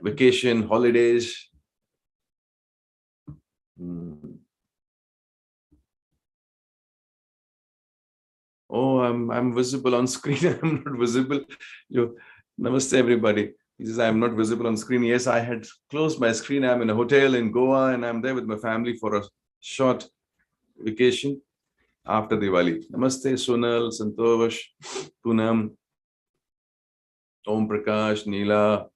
vacation, holidays. Oh, I'm visible on screen. I'm not visible. Namaste, everybody. He says, I'm not visible on screen. Yes, I had closed my screen. I'm in a hotel in Goa and I'm there with my family for a short vacation after Diwali. Namaste, Sonal, Santosh, Poonam, Om Prakash, Neela,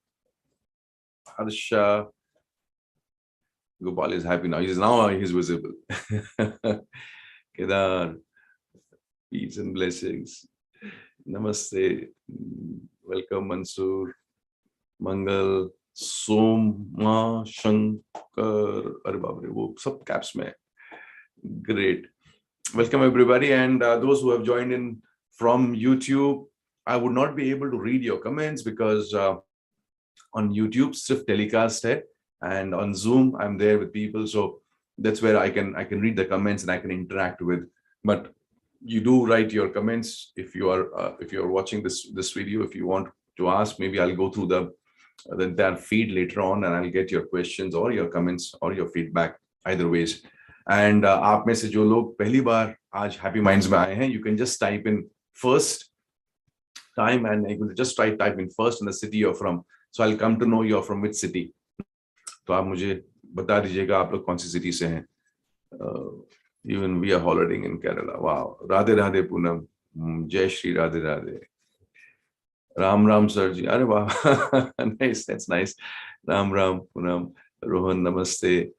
Harsha. Gopal is happy now. He's visible. Kedar, peace and blessings. Namaste. Welcome, Mansoor. Mangal, Soma, Shankar. Arre baap re, wo sab caps mein. Great. Welcome, everybody. And those who have joined in from YouTube, I would not be able to read your comments because on YouTube, sirf telecast hai. And on Zoom, I'm there with people. So that's where I can read the comments and I can interact with. But you do write your comments if you are watching this video. If you want to ask, maybe I'll go through the entire feed later on and I'll get your questions or your comments or your feedback either ways. And आप में से जो लोग पहली बार आज Happy Minds में आए हैं, you can just type in first time and you can just type in first in the city you're from. So I'll come to know you're from which city. तो आप मुझे बता दीजिएगा आप लोग कौन सी सिटी से हैं. Even we are holidaying in Kerala. Wow. Radhe Radhe Poonam. Jai Shri Radhe Radhe. Ram Ram Sarji. Arre wow. Nice. That's nice. Ram Ram Poonam. Rohan Namaste.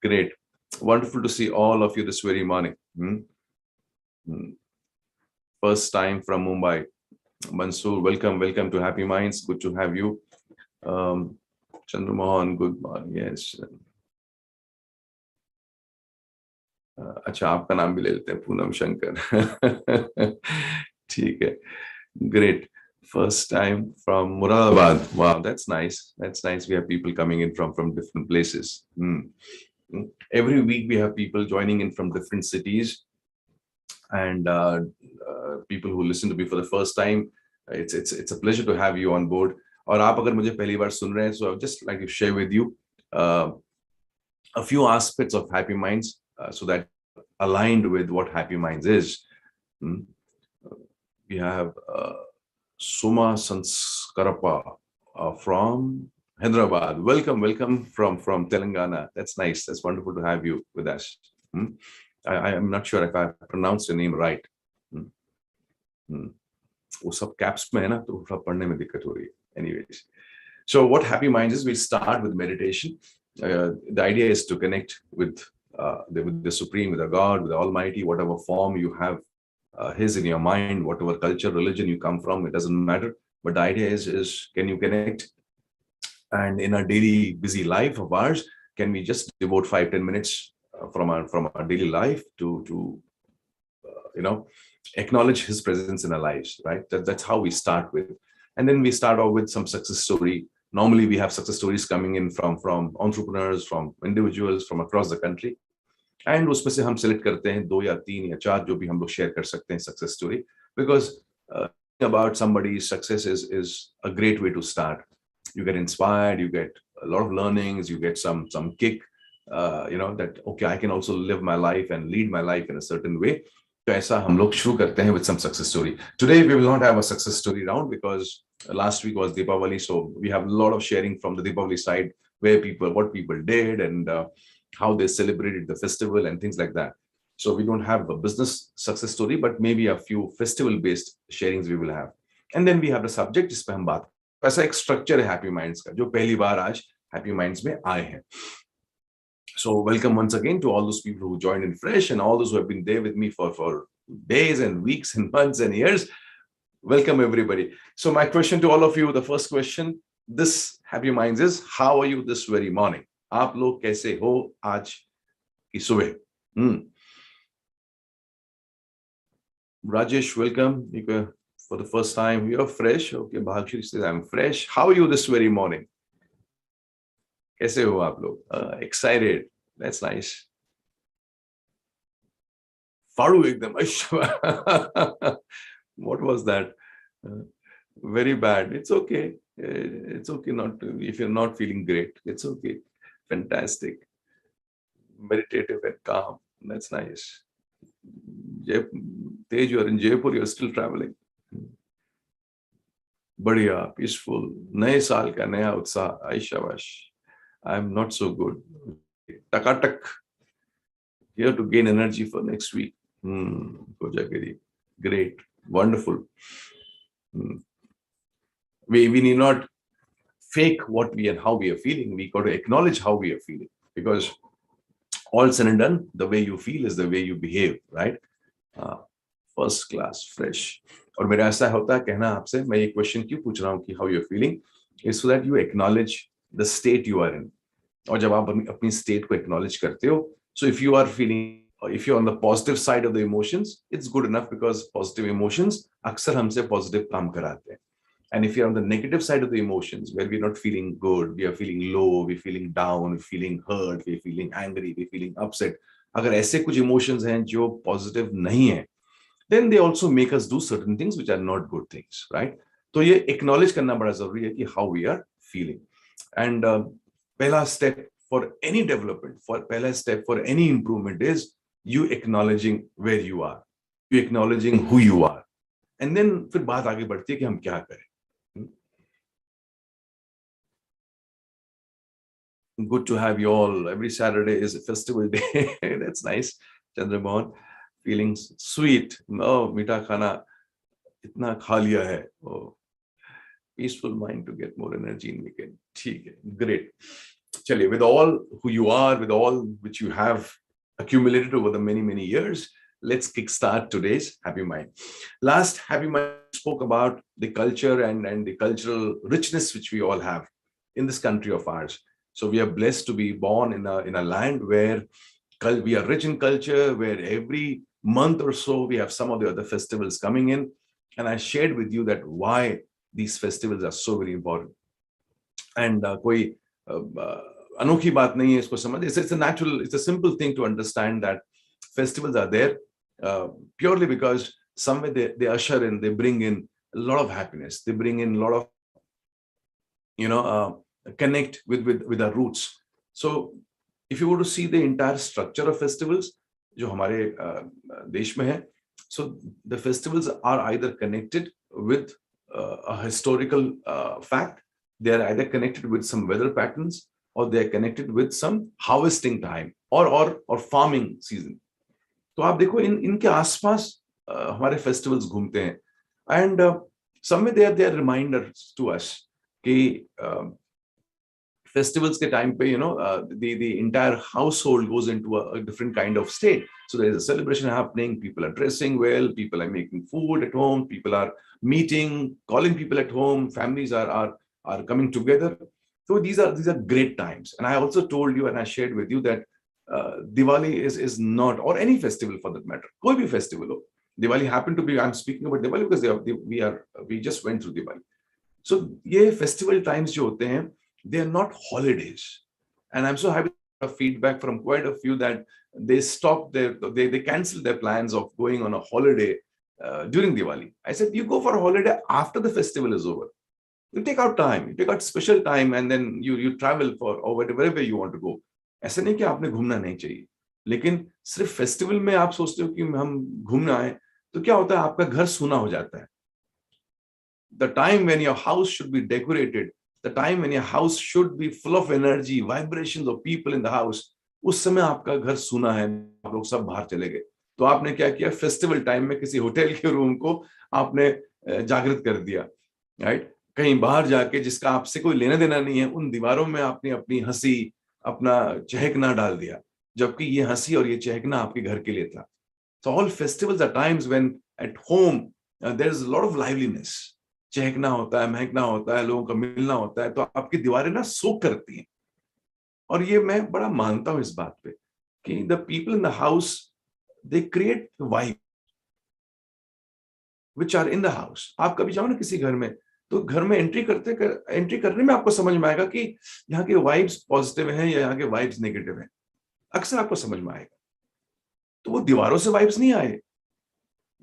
Great. Wonderful to see all of you this very morning. First time from Mumbai. Mansoor, welcome to Happy Minds. Good to have you. Chandramohan, good morning. Yes. अच्छा आपका नाम भी ले लेते हैं पूनम शंकर. ठीक है. Great. First time from Muradabad. Wow, that's nice. We have people coming in from different places. Every week we have people joining in from different cities, and people who listen to me for the first time. It's a pleasure to have you on board. और आप अगर मुझे पहली बार सुन रहे हैं, so I would just like to share with you a few aspects of Happy Minds, so that aligned with what Happy Minds is. We have Soma Sanskarapa from Hyderabad. Welcome from Telangana. That's nice. That's wonderful to have you with us. I am not sure if I pronounced your name right. वो सब caps में है ना, तो थोड़ा पढ़ने में दिक्कत हो रही है. Anyways, so what Happy Minds is, we start with meditation. The idea is to connect with the Supreme, with the God, with the Almighty, whatever form you have His in your mind, whatever culture, religion you come from, it doesn't matter. But the idea is can you connect? And in our daily busy life of ours, can we just devote 5-10 minutes from our daily life to acknowledge His presence in our lives, right? That's how we start with. And then we start off with some success story. Normally we have success stories coming in from entrepreneurs, from individuals from across the country. And उसमें से हम select करते हैं 2 या 3 या 4 जो भी हम लोग share कर सकते हैं success story, because about somebody's success is a great way to start. You get inspired, you get a lot of learnings, you get some kick, that okay, I can also live my life and lead my life in a certain way. तो ऐसा हम लोग शुरू करते हैं with some success story. Today we will not have a success story round because last week was Deepavali, so we have a lot of sharing from the Deepavali side, what people did and how they celebrated the festival and things like that. So we don't have a business success story, but maybe a few festival-based sharings we will have. And then we have the subject जिस पे हम बात. ऐसा एक structure है Happy Minds का, जो पहली बार आज Happy Minds में आए हैं. So welcome once again to all those people who joined in fresh and all those who have been there with me for days and weeks and months and years. Welcome everybody. So my question to all of you, the first question, this Happy Minds is, how are you this very morning? आप लोग कैसे हो आज की सुबह? Rajesh, welcome. For the first time, you're fresh. Okay, Bhagshri says, I'm fresh. How are you this very morning? कैसे हो आप लोग? Excited. That's nice. फाड़ू एकदम. What was that? Very bad. It's okay. It's okay not to, if you're not feeling great, it's okay. Fantastic. Meditative and calm. That's nice. Tej, you're in Jaipur, you're still traveling. बढ़िया, peaceful. नए साल का नया उत्साह. आई शाबाश. I'm not so good. Takatak. Here to gain energy for next week. Kojagiri. Great. Wonderful. We need not fake what we and how we are feeling. We got to acknowledge how we are feeling, because all said and done, the way you feel is the way you behave, right? First class, fresh. और मेरा ऐसा होता है कहना आपसे, मैं ये question क्यों पूछ रहा हूँ कि how you're feeling, is so that you acknowledge the state you are in. और जब आप अपनी state को acknowledge करते हो, so if you are feeling, if you're on the positive side of the emotions, it's good enough, because positive emotions अक्सर हमसे positive काम कराते हैं. And if you're on the negative side of the emotions, where we're not feeling good, we are feeling low, we're feeling down, we're feeling hurt, we're feeling angry, we're feeling upset, अगर ऐसे कुछ emotions हैं जो positive नहीं है, then they also make us do certain things which are not good things, right? तो ये acknowledge करना बड़ा जरूरी है कि how we are feeling. And पहला step for any development, पहला step for any improvement is you acknowledging where you are, you acknowledging who you are, and then फिर बात आगे बढ़ती है कि हम क्या करें. Good to have you all. Every Saturday is a festival day. That's nice. Chandramohan, feeling sweet. Oh, meetha khana itna kha liya hai. Oh, peaceful mind to get more energy in weekend. ठीक है, great. Chaliye, with all who you are, with all which you have accumulated over the many years, let's kickstart today's Happy Mind. Last Happy Mind spoke about the culture and the cultural richness which we all have in this country of ours. So we are blessed to be born in a land where we are rich in culture, where every month or so we have some of the other festivals coming in. And I shared with you that why these festivals are so very important. And koi anokhi baat nahi hai isko samajh. It's a natural, it's a simple thing to understand that festivals are there purely because somewhere they usher in, they bring in a lot of happiness. They bring in a lot of, connect with our roots. So if you were to see the entire structure of festivals जो हमारे देश में है, so the festivals are either connected with a historical fact, they are either connected with some weather patterns, or they are connected with some harvesting time or farming season. तो आप देखो इनके आसपास हमारे festivals घूमते हैं, and somewhere they are reminders to us कि festivals के time पे, the entire household goes into a different kind of state. So there is a celebration happening, people are dressing well, people are making food at home, people are meeting, calling people at home, families are coming together. So these are great times. And I also told you and I shared with you that Diwali is not, or any festival for that matter, koi bhi festival ho. Diwali happened to be, I'm speaking about Diwali because we just went through Diwali. So ये festival times जो होते हैं, they are not holidays. And I'm so happy to have feedback from quite a few that they stopped they canceled their plans of going on a holiday during Diwali. I said, you go for a holiday after the festival is over. You take out time, you take out special time, and then you travel for or wherever you want to go. ऐसा नहीं कि आपने घूमना नहीं चाहिए, लेकिन सिर्फ festival में आप सोचते हो कि हम घूमना है, तो क्या होता है, आपका घर सूना हो जाता है. The time when your house should be decorated, the time when your house should be full of energy, vibrations of people in the house, उस समय आपका घर सूना है, आप लोग सब बाहर चले गए. तो आपने क्या किया, फेस्टिवल टाइम में किसी होटल के रूम को आपने जागृत कर दिया, राइट? कहीं बाहर जाके जिसका आपसे कोई लेना देना नहीं है, उन दीवारों में आपने अपनी हंसी, अपना चहकना डाल दिया, जबकि ये हंसी और ये चहकना आपके घर के लिए था. So all festivals are times when at home there is a lot of liveliness. चहकना होता है, महकना होता है, लोगों का मिलना होता है, तो आपकी दीवारें ना सोख करती हैं. और ये मैं बड़ा मानता हूं इस बात पे कि the people in the house, they create the vibe which are in the house. आप कभी जाओ ना किसी घर में, तो घर में एंट्री करने में आपको समझ में आएगा कि यहाँ के वाइब्स पॉजिटिव हैं या यहाँ के वाइब्स नेगेटिव हैं. अक्सर आपको समझ में आएगा. तो वो दीवारों से वाइब्स नहीं आए,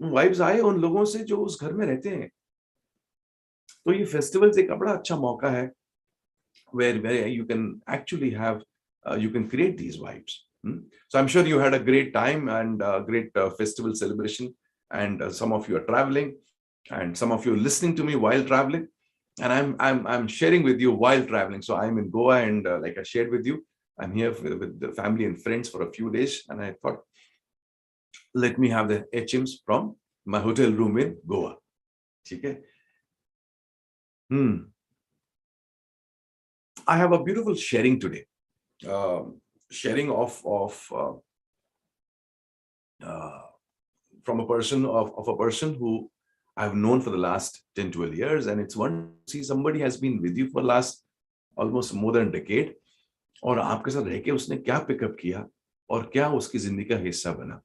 वो वाइब्स आए उन लोगों से जो उस घर में रहते हैं. तो ये फेस्टिवल्स एक बड़ा अच्छा मौका है where you can actually have you can create these vibes. So I'm sure you had a great time and great festival celebration, and some of you are traveling, and some of you are listening to me while traveling, and I'm sharing with you while traveling. So I'm in Goa, and like I shared with you, I'm here with the family and friends for a few days, and I thought, let me have the HMs from my hotel room in Goa. Okay. I have a beautiful sharing today. Sharing from a person of a person who I've known for the last 10-12 years, and it's one to see somebody has been with you for last almost more than a decade, और आपके साथ रह के उसने क्या pickup किया और क्या उसकी जिंदगी का हिस्सा बना.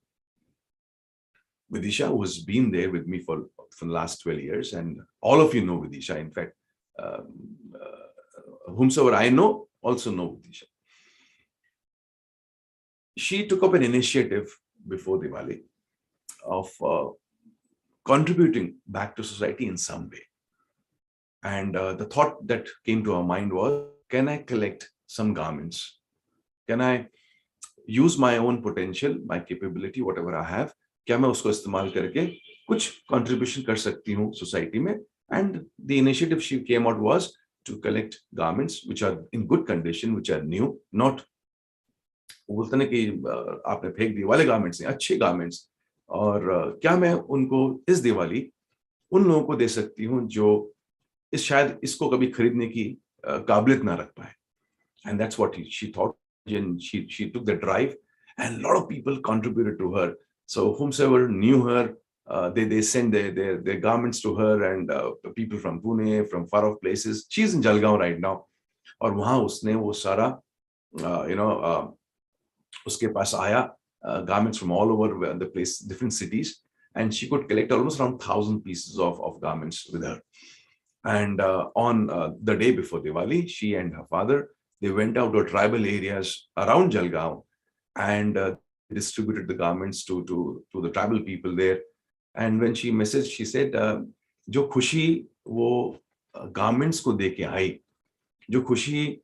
Vidisha, who has been there with me for the last 12 years, and all of you know Vidisha. In fact, whomsoever I know also know Vidisha. She took up an initiative before Diwali of contributing back to society in some way. And the thought that came to her mind was, can I collect some garments? Can I use my own potential, my capability, whatever I have? क्या मैं उसको इस्तेमाल करके कुछ contribution कर सकती हूँ society में? And the initiative she came out was to collect garments which are in good condition, which are new, not बोलते ना कि आपने फेंक दिए वाले गारमेंट्स हैं, अच्छे गारमेंट्स, और क्या मैं उनको इस दिवाली उन लोगों को दे सकती हूँ जो इस शायद इसको कभी खरीदने की काबिलियत ना रख पाए. And that's what she thought, and she took the drive, and a lot of people contributed to her. So whomsoever knew her, they sent their garments to her, and people from Pune, from far off places. She's in Jalgaon right now, और वहाँ उसने वो सारा उसके पास आया garments from all over the place, different cities, and she could collect almost around 1,000 pieces of garments with her. And on the day before Diwali, she and her father, they went out to tribal areas around Jalgaon, and distributed the garments to the tribal people there. And when she messaged, she said, जो खुशी वो garments को दे के आई, जो खुशी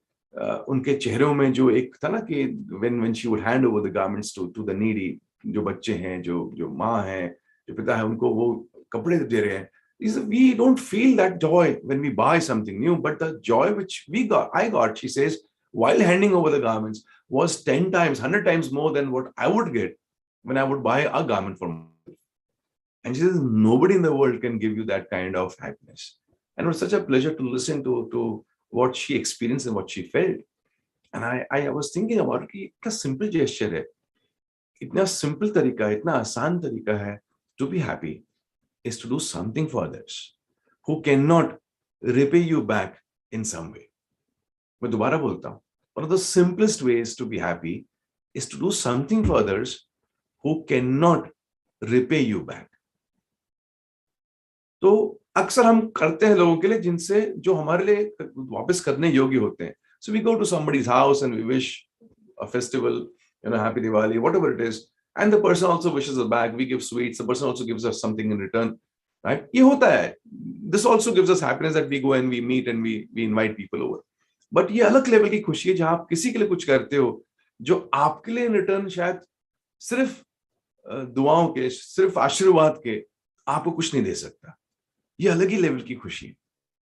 उनके चेहरों में जो एक था ना कि when she would hand over the garments to the needy, जो बच्चे हैं, जो माँ हैं, जो पिता है, उनको वो कपड़े दे रहे हैं. We don't feel that joy when we buy something new, but the joy which I got, she says, while handing over the garments was 10 times, 100 times more than what I would get when I would buy a garment for myself. And she says, nobody in the world can give you that kind of happiness. And it was such a pleasure to listen to what she experienced and what she felt. And I was thinking about it, कि इतना simple gesture है, इतना simple तरीका है, इतना आसान तरीका है to be happy, is to do something for others who cannot repay you back in some way. मैं दोबारा बोलता हूँ, one of the simplest ways to be happy is to do something for others who cannot repay you back. तो अक्सर हम करते हैं लोगों के लिए जिनसे जो हमारे लिए वापस करने योग्य होते हैं. So we go to somebody's house and we wish a festival, happy Diwali, whatever it is, and the person also wishes us back. We give sweets, the person also gives us something in return, right? ये होता है. This also gives us happiness that we go and we meet and we invite people over. But ये अलग level की खुशी है जहां आप किसी के लिए कुछ करते हो जो आपके लिए in return शायद सिर्फ दुआओं के, सिर्फ आशीर्वाद के आपको कुछ नहीं दे सकता. ये अलग ही लेवल की खुशी है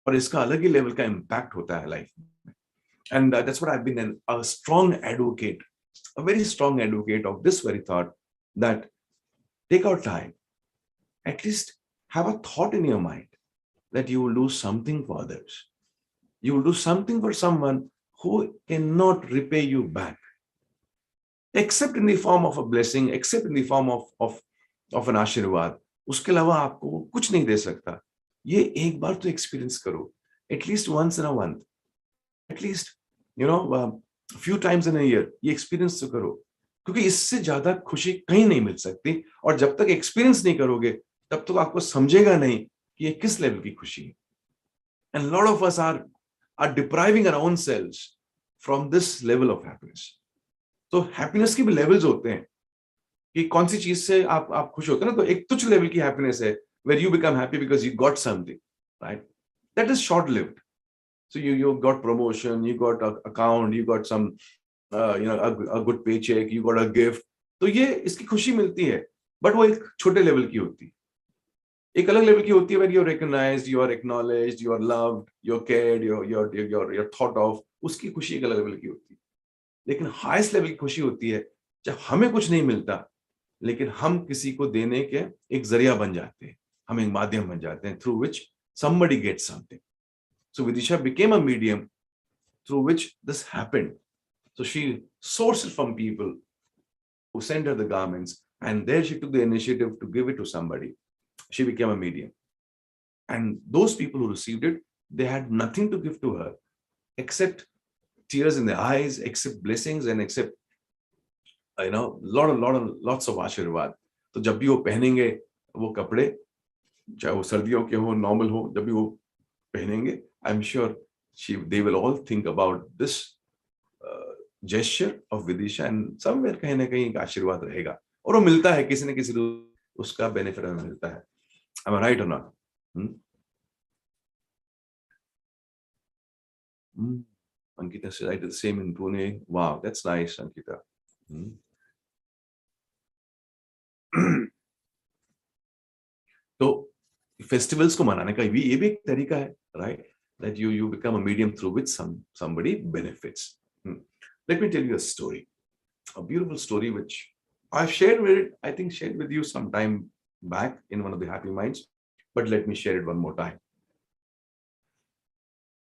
और इसका अलग ही लेवल का इम्पैक्ट होता है लाइफ में. And that's what I've been a strong advocate, a very strong advocate of this very thought, that take out time, at least have a thought in your mind that you will do something for others. You will do something for someone who cannot repay you back, except in the form of a blessing, except in the form of an ashirwad. उसके अलावा आपको कुछ नहीं दे सकता. ये एक बार तो experience करो, at least once in a month, at least a few times in a year. ये एक्सपीरियंस तो करो, क्योंकि इससे ज्यादा खुशी कहीं नहीं मिल सकती. और जब तक एक्सपीरियंस नहीं करोगे तब तक आपको समझेगा नहीं कि ये किस लेवल की खुशी है. And a lot of us are depriving our own selves from this level of happiness. तो हैप्पीनेस के भी लेवल्स होते हैं कि कौन सी चीज से आप खुश होते हैं ना. तो एक तुच्छ लेवल की हैप्पीनेस है where you become happy because you got something, right? that is short lived. So you got promotion, you got a account, you got some a good paycheck, you got a gift. तो ये इसकी खुशी मिलती है, but वो एक छोटे level की होती है. एक अलग लेवल की होती है when you're recognized, you are acknowledged, you are loved, you're cared, you're thought of. उसकी खुशी एक अलग लेवल की होती है. लेकिन हाईएस्ट लेवल की खुशी होती है जब हमें कुछ नहीं मिलता, लेकिन हम किसी को देने के एक जरिया बन जाते हैं, हम एक माध्यम बन जाते हैं, through which somebody gets something. So Vidisha became a medium through which this happened. So she sourced it from people who sent her the garments, and there she took the initiative to give it to somebody. She became a medium. And those people who received it, they had nothing to give to her except tears in their eyes, except blessings, and except lots of आशीर्वाद. तो जब भी वो पहनेंगे वो कपड़े, चाहे वो सर्दियों के हो, नॉर्मल हो, जब भी वो पहनेंगे, I am sure they will all think about this gesture of Vidisha, and somewhere कहीं ना कहीं एक आशीर्वाद रहेगा, और वो मिलता है किसी न किसी उसका बेनिफिट हमें मिलता है. Am I right or not? Ankita said I did the same in Pune. Wow, that's nice, Ankita. तो फेस्टिवल्स को मनाने का ये भी एक तरीका है, right? That you become a medium through which somebody benefits. Let me tell you a story, a beautiful story which I've shared with you some time back in one of the Happy Minds, but let me share it one more time.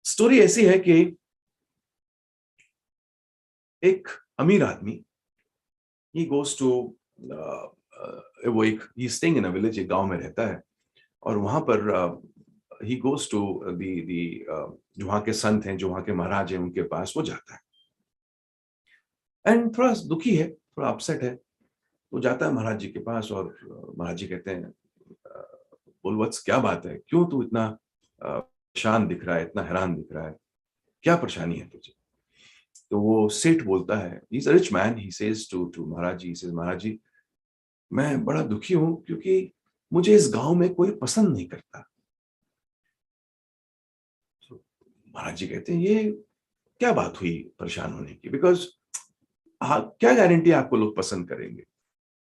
Story ऐसी है कि एक अमीर आदमी, he goes to he's staying in a village, एक गांव में रहता है, और वहां पर he goes to जो वहां के संत हैं, जो वहां के महाराज हैं, उनके पास वो जाता है. एंड थोड़ा दुखी है, थोड़ा अपसेट है. वो जाता है महाराज जी के पास, और महाराज जी कहते हैं, बोलवत्स क्या बात है, क्यों तू इतना परेशान दिख रहा है, इतना हैरान दिख रहा है, क्या परेशानी है तुझे? तो वो सेठ बोलता है, he is a rich man, he says to Maharaj ji, Maharaj ji मैं बड़ा दुखी हूं क्योंकि मुझे इस गांव में कोई पसंद नहीं करता. महाराज जी कहते हैं, ये क्या बात हुई परेशान होने की, बिकॉज क्या गारंटी आपको लोग पसंद करेंगे?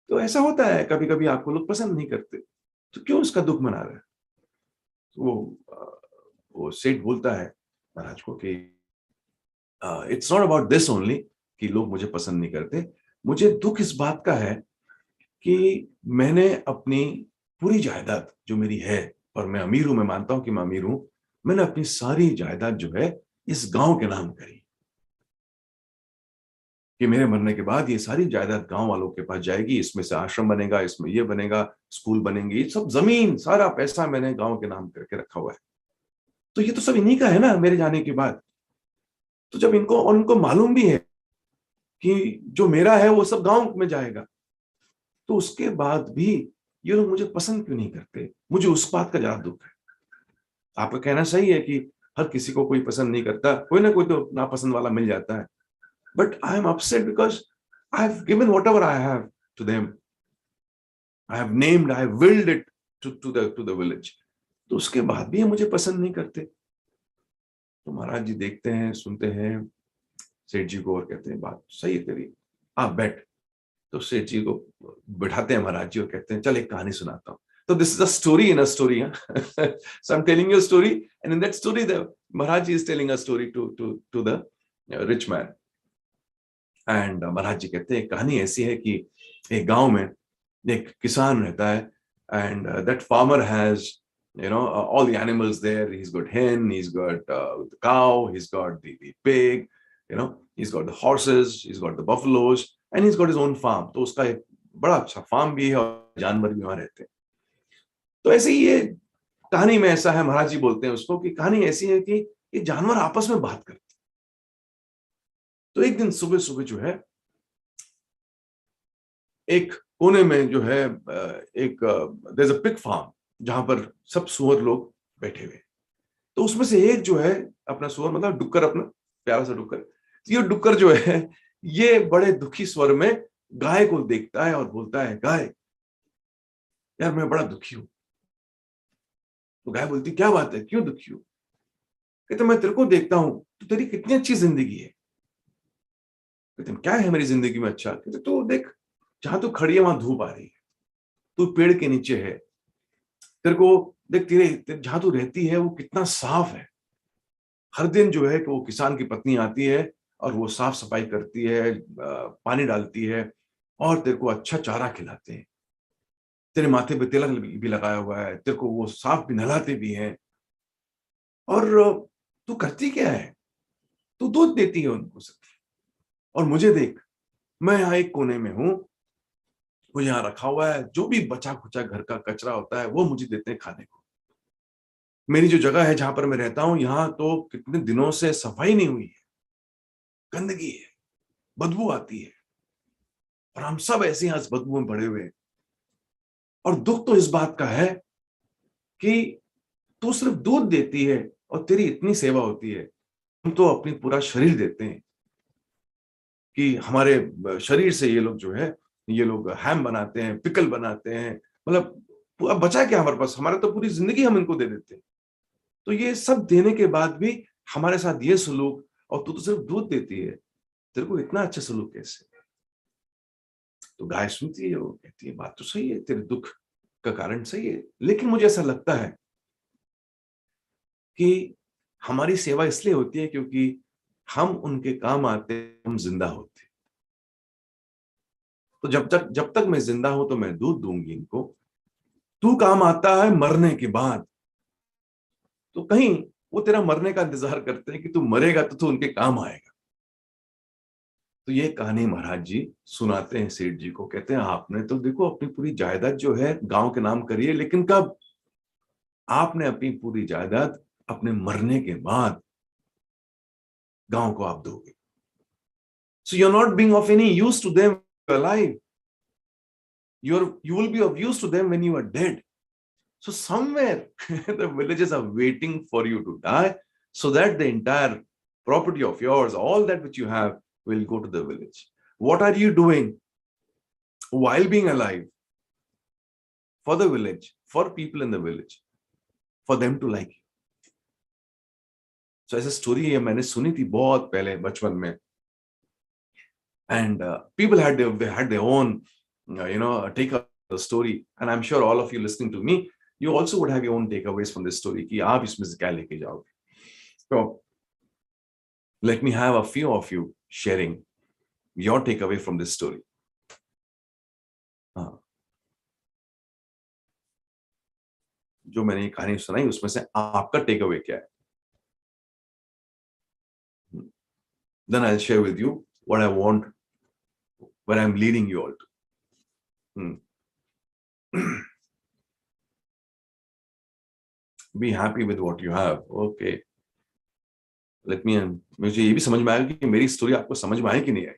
तो ऐसा होता है, कभी कभी आपको लोग पसंद नहीं करते, तो क्यों उसका दुख मना रहे? वो सेठ बोलता है महाराज को कि it's not about this only, कि लोग मुझे पसंद नहीं करते, मुझे दुख इस बात का है कि मैंने अपनी पूरी जायदाद जो मेरी है, और मैं अमीर हूं, मैं मानता हूं कि मैं अमीर हूं, मैंने अपनी सारी जायदाद जो है इस गांव के नाम करी, कि मेरे मरने के बाद ये सारी जायदाद गांव वालों के पास जाएगी, इसमें से आश्रम बनेगा, इसमें ये बनेगा, स्कूल बनेंगे, सब जमीन सारा पैसा मैंने गांव के नाम करके रखा हुआ है. तो ये तो सब इन्हीं का है ना मेरे जाने के बाद. तो जब उनको मालूम भी है कि जो मेरा है वो सब गांव में जाएगा, तो उसके बाद भी ये लोग मुझे पसंद क्यों नहीं करते? मुझे उस बात का ज्यादा दुख है. आपका कहना सही है कि हर किसी को कोई पसंद नहीं करता, कोई ना कोई तो नापसंद वाला मिल जाता है, but I am upset because I've given whatever I have to them. I have named, I have willed it to the village. तो उसके बाद भी ये मुझे पसंद नहीं करते. तो महाराज जी देखते हैं, सुनते हैं सेठ जी को, और कहते हैं, बात सही है तेरी, आप बैठ. तो सेठ जी को बैठाते हैं महाराज जी, और कहते हैं, चल एक कहानी सुनाता हूँ. So this is a story in a story. So I'm telling you a story, and in that story, the Maharaj is telling a story to the rich man. And महाराज जी कहते हैं, कहानी ऐसी है कि एक गांव में एक किसान रहता है, and that farmer has all the animals there. He's got hen, he's got the cow, he's got the pig, he's got the horses, he's got the buffaloes, and he's got his own farm. तो उसका एक बड़ा अच्छा farm भी है, और जानवर भी वहां रहते हैं. तो ऐसे ही ये कहानी में ऐसा है, महाराज जी बोलते हैं उसको कि कहानी ऐसी है कि ये जानवर आपस में बात करते. तो एक दिन सुबह सुबह जो है, एक कोने में जो है एक there's a pig farm, जहां पर सब सुअर लोग बैठे हुए. तो उसमें से एक जो है, अपना सुअर मतलब डुक्कर, अपना प्यारा सा डुक्कर, ये डुक्कर जो है, ये बड़े दुखी स्वर में गाय को देखता है और बोलता है, गाय यार मैं बड़ा दुखी हूं. तो गाय बोलती, क्या बात है, क्यों दुखी हो? कहते मैं तेरे को देखता हूं तो तेरी कितनी अच्छी जिंदगी है। कहते क्या है मेरी जिंदगी में अच्छा? कहते तो देख, जहां तू खड़ी है वहां धूप आ रही है, तू पेड़ के नीचे है, तेरे को देख, जहां तू रहती है वो कितना साफ है। हर दिन जो है कि वो किसान की पत्नी आती है और वो साफ सफाई करती है, पानी डालती है और तेरे को अच्छा चारा खिलाते हैं। तेरे माथे पे तिलक भी लगाया हुआ है, तेरे को वो साफ भी नहलाते भी हैं। और तू करती क्या है? तू दूध देती है उनको सिर्फ। और मुझे देख, मैं यहाँ एक कोने में हूं, वो यहाँ रखा हुआ है, जो भी बचा खुचा घर का कचरा होता है वो मुझे देते हैं खाने को। मेरी जो जगह है जहां पर मैं रहता हूं, यहाँ तो कितने दिनों से सफाई नहीं हुई है, गंदगी है, बदबू आती है, और हम सब ऐसे यहाँ इस बदबू में भरे हुए हैं। और दुख तो इस बात का है कि तू सिर्फ दूध देती है और तेरी इतनी सेवा होती है। हम तो अपनी पूरा शरीर देते हैं कि हमारे शरीर से ये लोग जो है, ये लोग हैम बनाते हैं, पिकल बनाते हैं, मतलब अब बचा क्या हमारे पास? हमारा तो पूरी जिंदगी हम इनको दे देते हैं। तो ये सब देने के बाद भी हमारे साथ ये सलूक, और तू तो सिर्फ दूध देती है, तेरे को इतना अच्छा सलूक कैसे? तो गाय सुनती है, वो कहती है बात तो सही है, तेरे दुख का कारण सही है, लेकिन मुझे ऐसा लगता है कि हमारी सेवा इसलिए होती है क्योंकि हम उनके काम आते, हम जिंदा होते। तो जब तक मैं जिंदा हूं तो मैं दूध दूंगी इनको। तू काम आता है मरने के बाद, तो कहीं वो तेरा मरने का इंतजार करते हैं कि तू मरेगा तो तू उनके काम आएगा। तो ये कहानी महाराज जी सुनाते हैं सेठ जी को, कहते हैं आपने तो देखो अपनी पूरी जायदाद जो है गांव के नाम करी है, लेकिन कब? आपने अपनी पूरी जायदाद अपने मरने के बाद गांव को आप दोगे। So you are not being of any use to them alive. You will be of use to them when you are dead. So somewhere the villages are waiting for you to die, so that the entire property of yours, all that which you have, will go to the village. What are you doing while being alive for the village, for people in the village, for them to like you? So ऐसा story है, मैंने सुनी थी बहुत पहले बचपन में, and people had their own take up the story, and I'm sure all of you listening to me, you also would have your own takeaways from this story कि आप इसमें से क्या लेके जाओगे. So let me have a few of you sharing your takeaway from this story. हाँ, जो मैंने ये कहानी सुनाई उसमें से आपका टेकअवे क्या है? Then I'll share with you what I want, where I'm leading you all to. Be happy with what you have. Okay. Let me, मुझे ये भी समझ में आएगा कि मेरी स्टोरी आपको समझ में आए कि नहीं आए.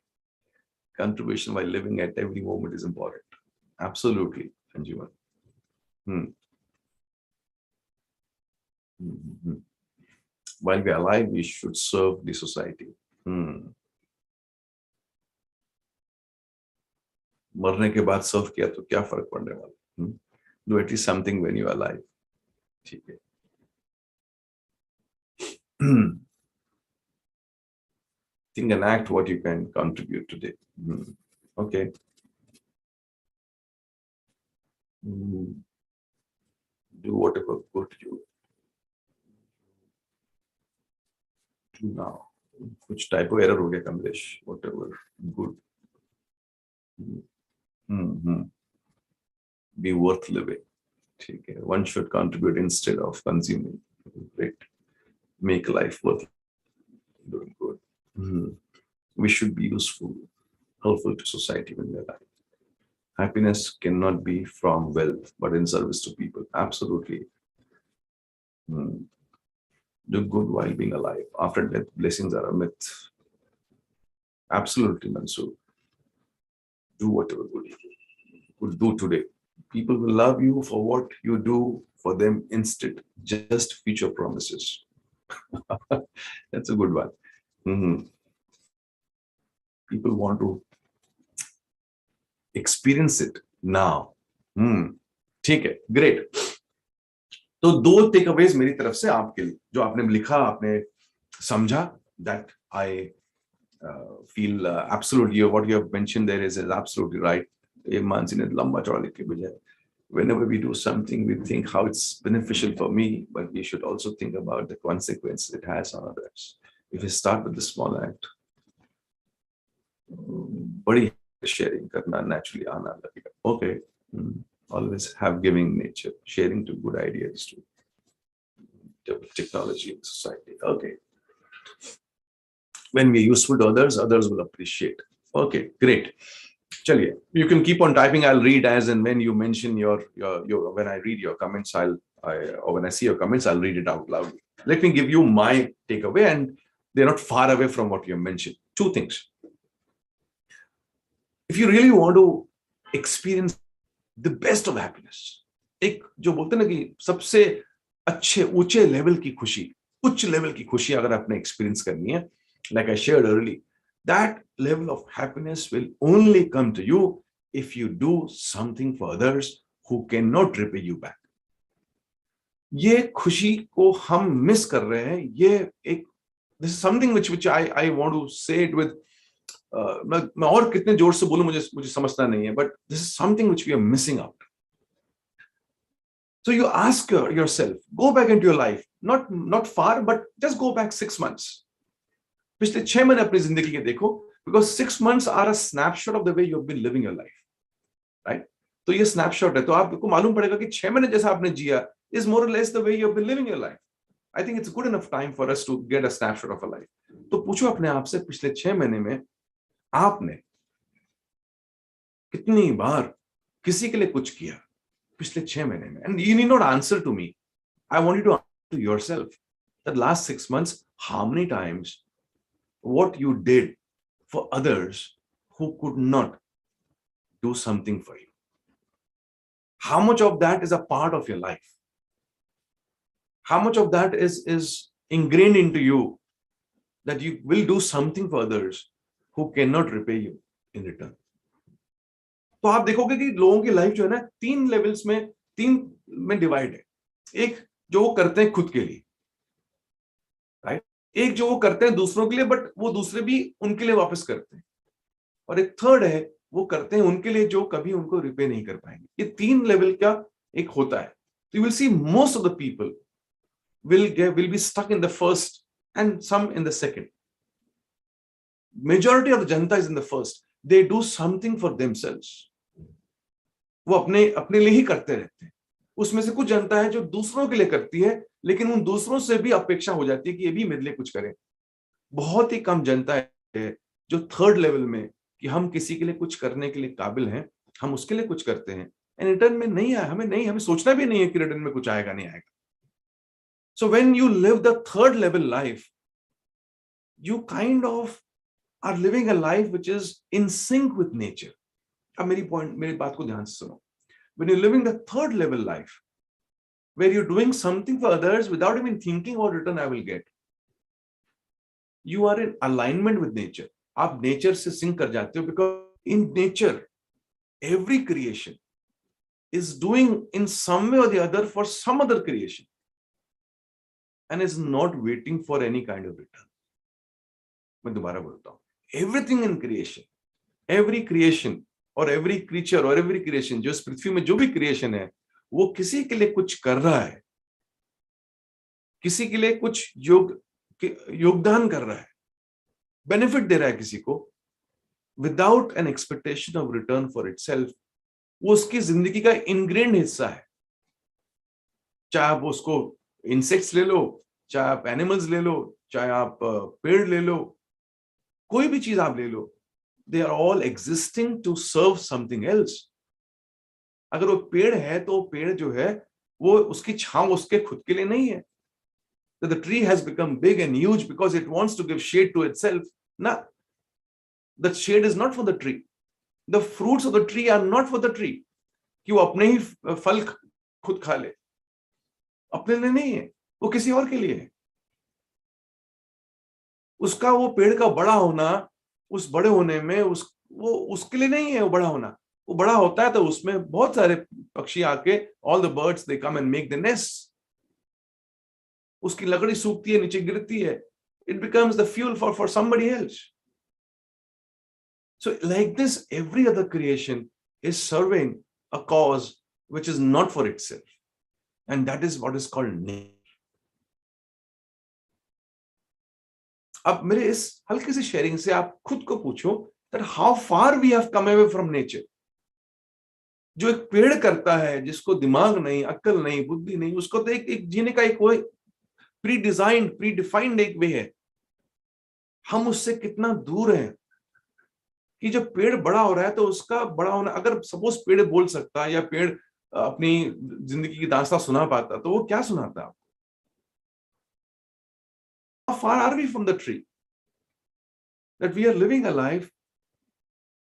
Contribution while living at every moment is important. Absolutely, Sanjeevan. While we are alive, we should serve the society. मरने के बाद सर्व किया तो क्या फर्क पड़ने वाला? Do at least something when you are alive. ठीक है. Think and act what you can contribute today. Okay. Do whatever good you do now. कुछ टाइपो एरर हो गया Kamlesh. Whatever good. Be worth living. ठीक है. One should contribute instead of consuming. Great. Make life worth doing good. We should be useful, helpful to society when we're alive. Happiness cannot be from wealth, but in service to people. Absolutely. Do good while being alive. After death, blessings are a myth. Absolutely, Mansoor. Do whatever good you could do today. People will love you for what you do for them instead. Just future promises. That's a good one. People want to experience it now. ठीक है, great. तो 2 take Awez मेरी तरफ से आपके लिए, जो आपने लिखा, आपने समझा, that I feel absolutely what you have mentioned there is absolutely right. ये मानसी ने लंबा चौड़ा लिख के भेजा है. Whenever we do something, we think how it's beneficial for me, but we should also think about the consequences it has on others. If you start with the small act, बड़ी sharing करना naturally आना लगेगा. Okay, always have giving nature, sharing to good ideas to develop technology in society. Okay. When we're useful to others, others will appreciate. Okay, great. Chaliye, you can keep on typing. I'll read as and when you mention your when I read your comments, or when I see your comments, I'll read it out loud. Let me give you my takeaway, and they're not far away from what you mentioned. 2 things. If you really want to experience the best of happiness, एक जो बोलते हैं ना कि सबसे अच्छे ऊंचे level की खुशी, उच्च लेवल की खुशी अगर आपने एक्सपीरियंस करनी है, like I shared earlier, that level of happiness will only come to you if you do something for others who cannot repay you back. ये खुशी को हम मिस कर रहे हैं. ये एक this is something which I want to say it with मैं और कितने जोर से बोलूं मुझे समझना नहीं है, but this is something which we are missing out. So you ask yourself, go back into your life, not far, but just go back 6 months. पिछले 6 महीने अपनी जिंदगी के देखो, because 6 months are a snapshot of the way you've been living your life, right? तो ये snapshot है, तो आपको मालूम पड़ेगा कि 6 महीने जैसा आपने जिया is more or less the way you've been living your life. I think it's good enough time for us to get a snapshot of a life. तो पूछो अपने आप से, पिछले 6 महीने में आपने कितनी बार किसी के लिए कुछ किया पिछले 6 महीने में? And you need not answer to me. I want you to answer to yourself that last 6 months, how many times what you did for others who could not do something for you? How much of that is a part of your life? How much of that is ingrained into you that you will do something for others who cannot repay you in return? तो आप देखोगे कि लोगों की life जो है ना 3 levels में, 3 में डिवाइड है. एक जो वो करते हैं खुद के लिए, राइट? एक जो वो करते हैं दूसरों के लिए, बट वो दूसरे भी उनके लिए वापस करते हैं. और एक थर्ड है, वो करते हैं उनके लिए जो कभी उनको रिपे नहीं कर पाएंगे. ये 3 लेवल का एक होता है. तो you will see most of the people will be stuck in the first and some in the second. Majority of the Janata is in the first. They do something for themselves. वो अपने लिए ही करते रहते हैं. उसमें से कुछ जनता है जो दूसरों के लिए करती है, लेकिन उन दूसरों से भी अपेक्षा हो जाती है कि ये भी मेरे लिए कुछ करें. बहुत ही कम जनता है जो थर्ड लेवल में, कि हम किसी के लिए कुछ करने के लिए काबिल हैं, हम उसके लिए कुछ करते हैं, एंड रिटर्न में नहीं आया, हमें सोचना भी नहीं है कि रिटर्न में कुछ आएगा नहीं आएगा. So when you live the third level life, you kind of are living a life which is in sync with nature. अब मेरी बात को ध्यान से सुनो. When you're living the third level life, where you're doing something for others without even thinking what return I will get, you are in alignment with nature. आप nature से sync कर जाते हो, because in nature, every creation is doing in some way or the other for some other creation, and is not waiting for any kind of return. मैं दोबारा बोलता हूँ, everything in creation, every creation or every creature or every creation, जो इस पृथ्वी में जो भी creation है, वो किसी के लिए कुछ कर रहा है, किसी के लिए कुछ योगदान कर रहा है, बेनिफिट दे रहा है किसी को, without an expectation of return for itself. वो उसकी जिंदगी का इनग्रेन्ड हिस्सा है. चाहे आप उसको इंसेक्ट्स ले लो, चाहे आप एनिमल्स ले लो, चाहे आप पेड़ ले लो, कोई भी चीज आप ले लो, they are all existing to serve something else. अगर वो पेड़ है तो वो पेड़ जो है वो उसकी छांव उसके खुद के लिए नहीं है. The tree has become big and huge because it wants to give shade to itself. No, the shade is not for the tree. The fruits of the tree are not for the tree. कि वो अपने ही फल खुद खा ले, अपने लिए नहीं है, वो किसी और के लिए है. उसका वो पेड़ का बड़ा होना, उस बड़े होने में वो उसके लिए नहीं है. वो बड़ा होना, वो बड़ा होता है तो उसमें बहुत सारे पक्षी आके, all the birds they come and make the nest. उसकी लकड़ी सूखती है, नीचे गिरती है, it becomes the fuel for somebody else. So like this, every other creation is serving a cause which is not for itself, and that is what is called nature. अब मेरे इस हल्की सी शेयरिंग से आप खुद को पूछो that how far we have come away from nature. जो एक पेड़ करता है, जिसको दिमाग नहीं, अक्ल नहीं, बुद्धि नहीं, उसको तो एक जीने का एक वो प्री डिजाइंड, प्री डिफाइंड एक वे है। हम उससे कितना दूर हैं कि जब पेड़ बड़ा हो रहा है तो उसका बड़ा होना, अगर सपोज पेड़ बोल सकता है या पेड़ अपनी जिंदगी की दास्तां सुना पाता, तो वो क्या सुनाता है? How far are we from the tree? That we are living a life,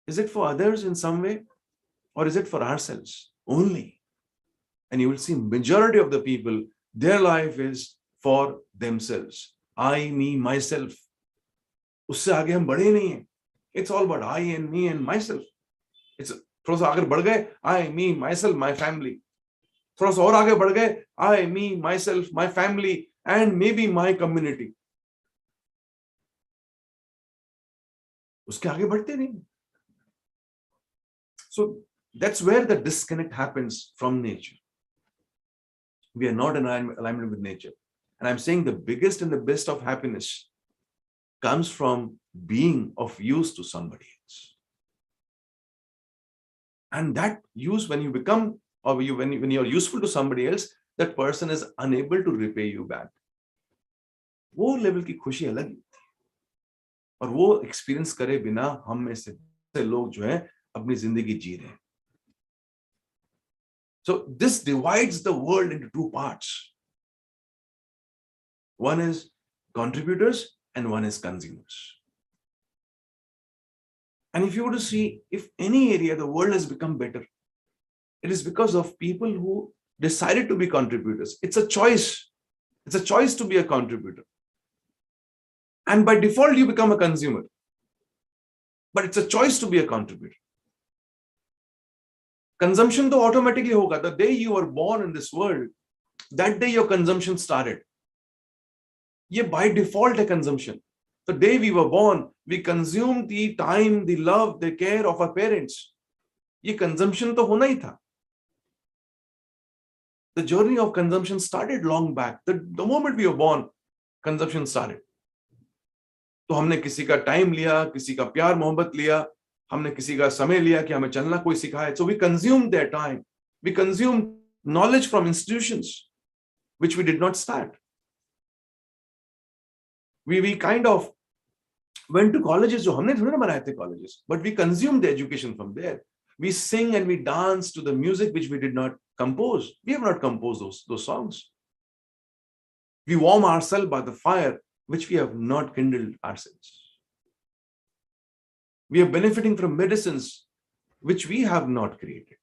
is it for others in some way, or is it for ourselves only? And you will see majority of the people, their life is for themselves. I, me, myself. उससे आगे हम बढ़े नहीं हैं. It's all about I and me and myself. It's थोड़ा सा आगे बढ़ गए, I, me, myself, my family. थोड़ा सा और आगे बढ़ गए, I, me, myself, my family, and maybe my community. उसके आगे बढ़ते नहीं. So that's where the disconnect happens from nature. We are not in alignment with nature. And I'm saying the biggest and the best of happiness comes from being of use to somebody else. And that use, when you become, or when you're useful to somebody else, that person is unable to repay you back. वो level की खुशी अलग है, और वो experience करे बिना हम में से लोग जो हैं अपनी जिंदगी जी रहे हैं. So this divides the world into two parts. One is contributors and one is consumers. And if you were to see, if any area the world has become better, it is because of people who decided to be contributors. It's a choice. It's a choice to be a contributor. And by default, you become a consumer. But it's a choice to be a contributor. Consumption to automatically hoga. The day you were born in this world, that day your consumption started. Ye by default a consumption. The day we were born, we consumed the time, the love, the care of our parents. Ye consumption to hona hi tha. The journey of consumption started long back. The moment we were born, consumption started. तो हमने किसी का time लिया, किसी का प्यार मोहब्बत लिया, हमने किसी का समय लिया कि हमें चलना कोई सिखाए. So we consumed their time. We consumed knowledge from institutions which we did not start. We kind of went to colleges, जो हमने थोड़ी ना बनाए थे colleges, but we consumed the education from there. We sing and we dance to the music which we did not compose. We have not composed those songs. We warm ourselves by the fire which we have not kindled ourselves. We are benefiting from medicines which we have not created.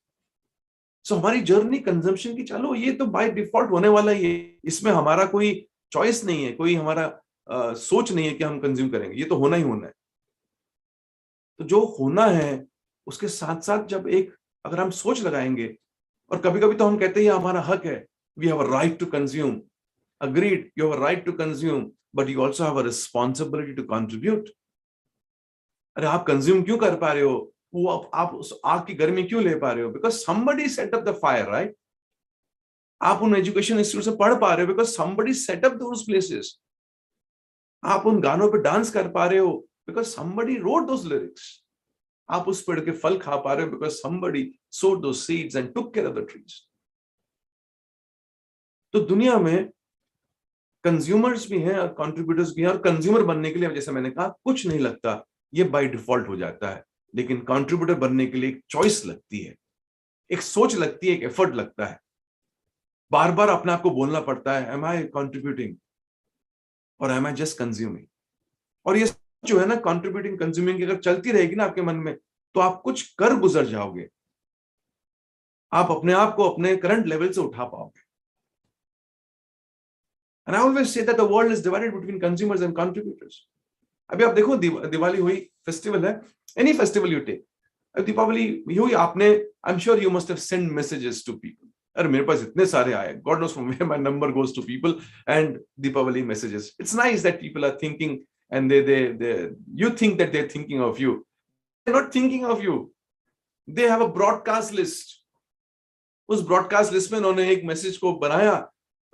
So हमारी journey consumption की चलो, ये तो by default होने वाला ही है. इसमें हमारा कोई choice नहीं है, कोई हमारा सोच नहीं है कि हम कंज्यूम करेंगे. ये तो होना ही होना है. तो जो होना है उसके साथ साथ जब एक अगर हम सोच लगाएंगे, और कभी-कभी तो हम कहते हैं ये हमारा हक है. We have a right to consume. Agreed, you have a right to consume, but you also have a responsibility to contribute. अरे आप कंज्यूम क्यों कर पा रहे हो? वो आप उस आग की गर्मी क्यों ले पा रहे हो? Because somebody set up the fire, right? आप उन एजुकेशन इंस्टीट्यूट से पढ़ पा रहे हो because somebody set up those places. आप उन गानों पे डांस कर पा रहे हो because somebody wrote those lyrics. आप उस पेड़ के फल खा पा रहे हो because somebody sowed those seeds and took care of the trees. तो दुनिया में कंज्यूमर्स भी हैं और कंट्रीब्यूटर्स भी हैं, और कंज्यूमर बनने के लिए जैसे मैंने कहा कुछ नहीं लगता, ये बाय डिफॉल्ट हो जाता है. लेकिन कंट्रीब्यूटर बनने के लिए एक चॉइस लगती है, एक सोच लगती है, एक एफर्ट लगता है. बार बार अपने आप को बोलना पड़ता है, एम आई कंट्रीब्यूटिंग और एम आई जस्ट कंज्यूमिंग. और ये जो है ना कंट्रीब्यूटिंग कंज्यूमिंग की अगर चलती रहेगी ना आपके मन में, तो आप कुछ कर गुजर जाओगे, आप अपने आप को अपने करंट लेवल से उठा पाओगे. And I always say that the world is divided between consumers and contributors. अभी आप देखो दिवाली हुई, फेस्टिवल है, any festival you take. अब दीपावली हुई, आपने, I'm sure you must have sent messages to people. अरे मेरे पास इतने सारे आए, god knows from where my number goes to people and Deepavali messages. It's nice that people are thinking and they you think that they're thinking of you. They're not thinking of you. They have a broadcast list. उस broadcast list में उन्होंने एक message को बनाया,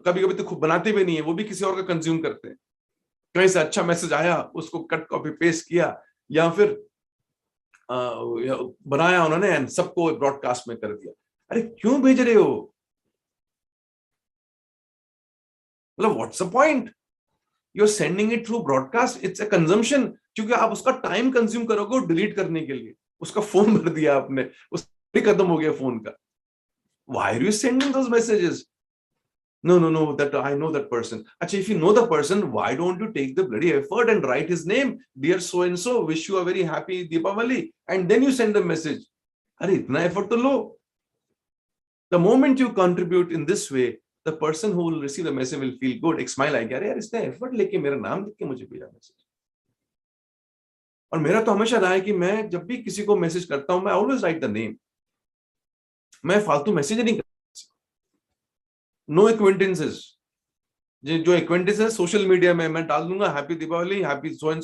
कभी कभी तो खुद बनाते भी नहीं है, वो भी किसी और का कंज्यूम करते हैं. कहीं से अच्छा मैसेज आया, उसको कट कॉपी पेस्ट किया या फिर बनाया उन्होंने एंड सबको ब्रॉडकास्ट में कर दिया. अरे क्यों भेज रहे हो? मतलब what's the point? You are sending it through broadcast. It's a consumption, क्योंकि आप उसका टाइम कंज्यूम करोगे डिलीट करने के लिए. उसका फोन भर दिया आपने, उस खत्म हो गया फोन का. Why are you sending those messages? No, that I know that person. Actually, if you know the person, why don't you take the bloody effort and write his name? Dear so and so, wish you a very happy Deepavali, and then you send the message. अरे इतना effort तो लो. The moment you contribute in this way, the person who will receive the message will feel good. एक smile आएगी, अरे यार इसने effort लेके मेरा नाम लिख के मुझे भेजा मैसेज. और मेरा तो हमेशा रहा है कि मैं जब भी किसी को मैसेज करता हूं, मैं always write the name. मैं फालतू मैसेज नहीं करता. No acquaintances. जो एक्वेंटेंसेस सोशल मीडिया में मैं डाल दूंगा, happy Deepavali, happy so and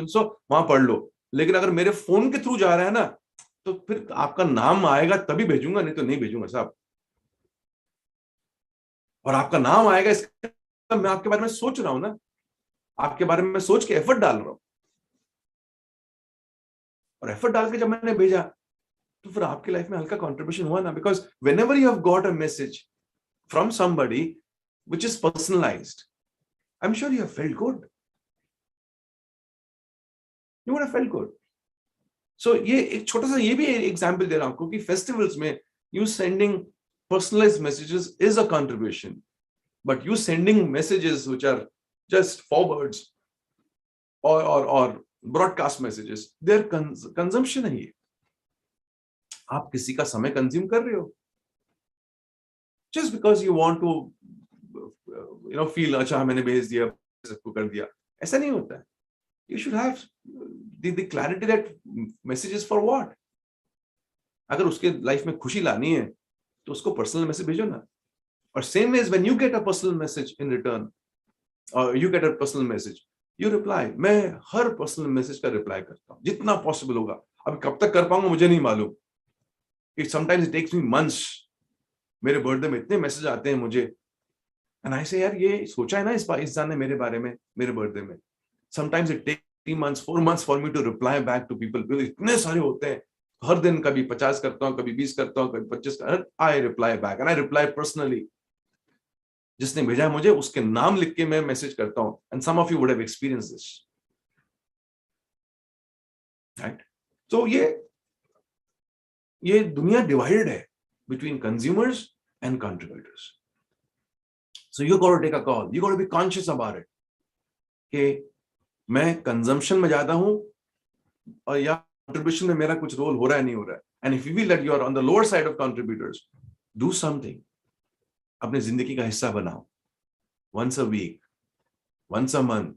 so, वहां पढ़ लो. लेकिन अगर मेरे फोन के थ्रू जा रहा है ना, तो फिर आपका नाम आएगा तभी भेजूंगा, नहीं तो नहीं भेजूंगा साहब. और आपका नाम आएगा इसका मैं आपके बारे में सोच रहा हूं ना, आपके बारे में सोच के एफर्ट डाल रहा हूं. और एफर्ट डाल के जब मैंने भेजा, तो फिर आपकी लाइफ में हल्का कंट्रीब्यूशन हुआ ना. Because when ever you have got a message from somebody which is personalized, I'm sure you have felt good. You would have felt good. So ये एक छोटा सा ये भी एग्जांपल दे रहा हूं, क्योंकि फेस्टिवल्स में you sending personalized messages is a contribution, but you sending messages which are just forwards or broadcast messages, their consumption है ये. आप किसी का समय कंज्यूम कर रहे हो just because you want to feel अच्छा मैंने भेज दिया, सबको कर दिया. ऐसा नहीं होता है. You should have the clarity that messages for what. अगर उसके लाइफ में खुशी लानी है तो उसको पर्सनल मैसेज भेजो ना. और same ways when you get a personal message in return, और you get a personal message, you reply. मैं हर पर्सनल मैसेज का रिप्लाई करता हूँ जितना पॉसिबल होगा. अब कब तक कर पाऊंगा मुझे नहीं मालूम. It sometimes it takes me months. मेरे बर्थडे में इतने मैसेज आते हैं मुझे, and I say यार ये सोचा है ना इस इंसान ने मेरे बारे में मेरे बर्थडे में. Sometimes it takes 3 months 4 months for me to reply back to people. इतने सारे होते हैं हर दिन, कभी 50 करता हूँ, कभी 20 करता हूँ, कभी 25. I reply back and I reply personally. जिसने भेजा है मुझे उसके नाम लिख के मैं मैसेज करता हूँ. And some of you would have experienced this, right? So ये दुनिया डिवाइडेड है between consumers and contributors. So you got to take a call. You got to be conscious about it. कि मैं कंजम्पशन में ज्यादा हूं और या कंट्रीब्यूशन में मेरा कुछ रोल हो रहा है नहीं हो रहा है. And if you feel that you are on the lower side of contributors, do something. अपने जिंदगी का हिस्सा बनाओ. Once a week, once a month,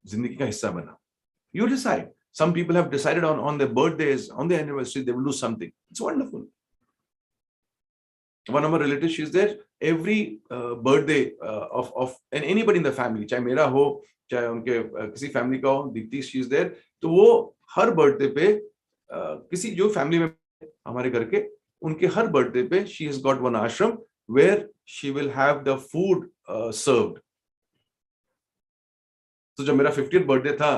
जिंदगी का हिस्सा बनाओ. You decide. Some people have decided on their birthdays, on their anniversary, they will do something. It's wonderful. One of our relatives, she's there every birthday of anybody in the family, चाहे मेरा हो चाहे उनके किसी family का हो. Deepti, she is there. तो वो हर बर्थडे पे किसी जो फैमिली में हमारे घर के, उनके हर बर्थडे पे she has got one ashram where she will have the food served. तो जब मेरा 50th बर्थडे था,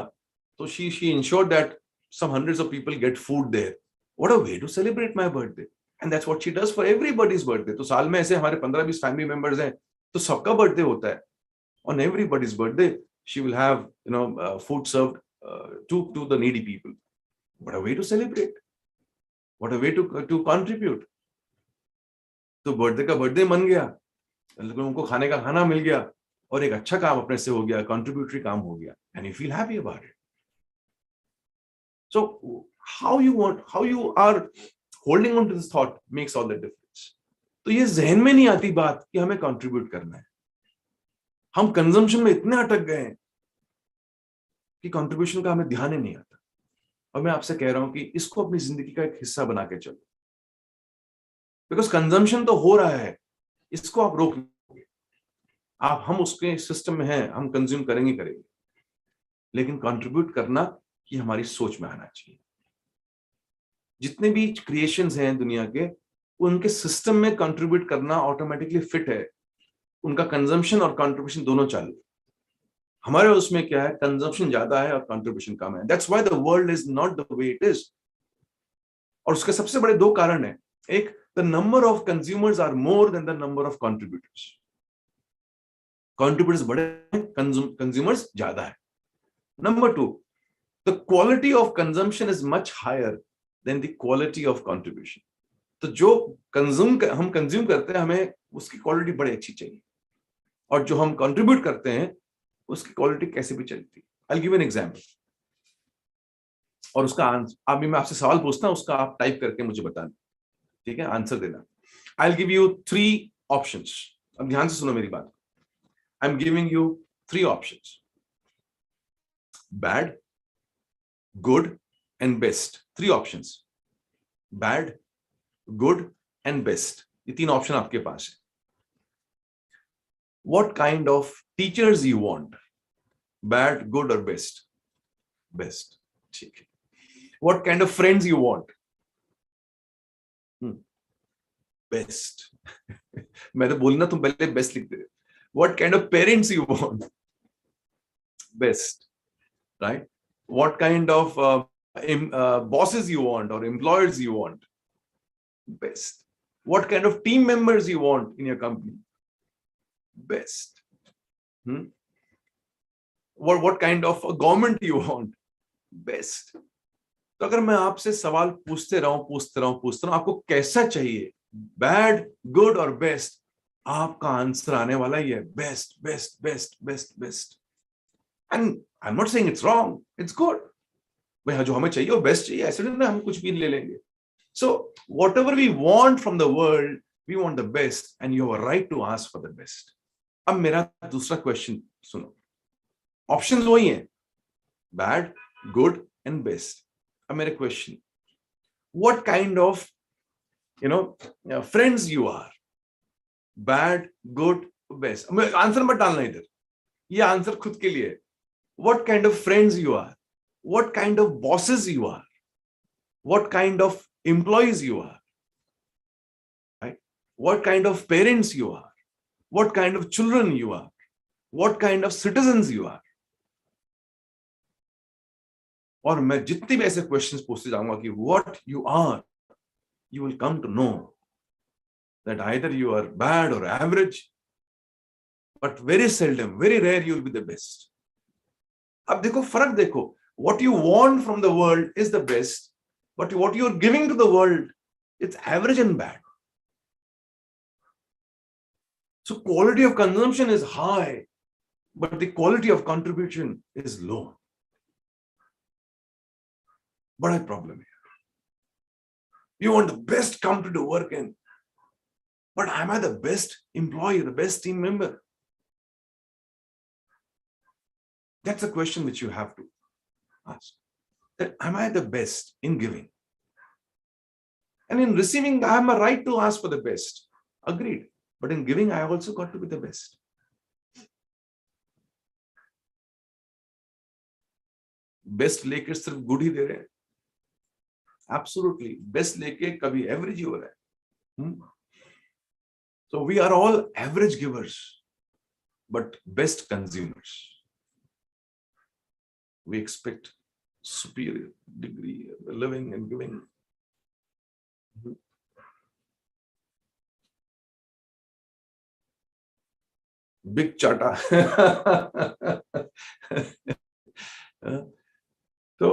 तो she ensured that some hundreds of people get food there. What a way to celebrate my birthday. And that's what she does for everybody's birthday. तो साल में ऐसे हमारे 15-20 फैमिली मेंबर्स हैं, तो सबका बर्थडे होता है. On everybody's birthday, she will have food served to the needy people. What a way to celebrate. What a way to contribute. तो बर्थडे का बर्थडे मन गया, लोगों को खाने का खाना मिल गया, और एक अच्छा काम अपने से हो गया, कंट्रीब्यूटरी काम हो गया, and you feel happy about it. So how you are holding on to this thought makes all the difference. तो ये जहन में नहीं आती बात कि हमें कंट्रीब्यूट करना है. हम कंजम्पशन में इतने अटक गए हैं कि कंट्रीब्यूशन का हमें ध्यान ही नहीं आता. और मैं आपसे कह रहा हूं कि इसको अपनी जिंदगी का एक हिस्सा बना के चलो. बिकॉज कंजम्पशन तो हो रहा है, इसको आप रोक नहीं पाओगे। आप हम उसके सिस्टम में हैं, हम कंज्यूम करेंगे, लेकिन कंट्रीब्यूट करना ये हमारी सोच में आना चाहिए। जितने भी क्रिएशंस हैं दुनिया के, उनके सिस्टम में कंट्रीब्यूट करना ऑटोमेटिकली फिट है। उनका कंजम्पशन और कंट्रीब्यूशन दोनों चालू। हमारे उसमें क्या है, कंजम्पशन ज्यादा है और कंट्रीब्यूशन कम है। That's why the world is not the way it is. और उसके सबसे बड़े दो कारण हैं। एक, the number of consumers are more than the number of contributors. Contributors बड़े हैं, कंज्यूमर्स ज्यादा है। Number two, the quality of consumption is much higher than the quality of contribution. तो जो हम कंज्यूम करते हैं, हमें उसकी क्वालिटी बड़ी अच्छी चाहिए, और जो हम कंट्रीब्यूट करते हैं उसकी क्वालिटी कैसे भी चलती है। आई गिव एन एग्जांपल, और उसका आंसर अभी मैं आपसे सवाल पूछता हूं, उसका आप टाइप करके मुझे बताना, ठीक है, आंसर देना। I will give you 3 options. अब ध्यान से सुनो मेरी बात। I am giving you 3 options, bad, good and best. 3 options, bad, good and best. ये 3 ऑप्शन आपके पास है। What kind of teachers you want? Bad, good or best? Best. ठीक है. What kind of friends you want? Best. मैं तो बोलना, तुम पहले बेस्ट लिख दे। What kind of parents you want? Best. Right? What kind of bosses you want or employers you want? Best. What kind of team members you want in your company? Best. What kind of government you want? Best. तो अगर मैं आपसे सवाल पूछते रहूं, आपको कैसा चाहिए, बैड, गुड और बेस्ट, आपका आंसर आने वाला ही है best, best, best, best, best. And I am not saying it's wrong, it's good. भाई जो हमें चाहिए वो बेस्ट चाहिए, ऐसे नहीं हम कुछ भी ले लेंगे। So whatever we want from the world, we want the best, and you have right to ask for the best. अब मेरा दूसरा क्वेश्चन सुनो, ऑप्शंस वही हैं, बैड, गुड एंड बेस्ट। अब मेरा question, what kind of friends you are, bad, good, best? Answer मत डालना इधर, ये आंसर खुद के लिए। what kind of friends you are, what kind of bosses you are, what kind of employees you are, right? What kind of parents you are, what kind of children you are, what kind of citizens you are. और मैं जितने भी ऐसे questions पूछते जाऊंगा कि what you are, you will come to know that either you are bad और average, but very seldom, very rare you will be the best. अब देखो फर्क, देखो, what you want from the world is the best, but what you are giving to the world, it's average and bad. So quality of consumption is high, but the quality of contribution is low. बड़ा problem है। You want the best come to do work in, but am I the best employee, the best team member? That's a question which you have to ask. That am I the best in giving? And in receiving, I have a right to ask for the best. Agreed. But in giving, I have also got to be the best. Best लेके सिर्फ good ही दे रहे हैं, absolutely. Best लेके कभी average ही हो रहा है। So we are all average givers, but best consumers. We expect superior degree of living and giving. Big chata. तो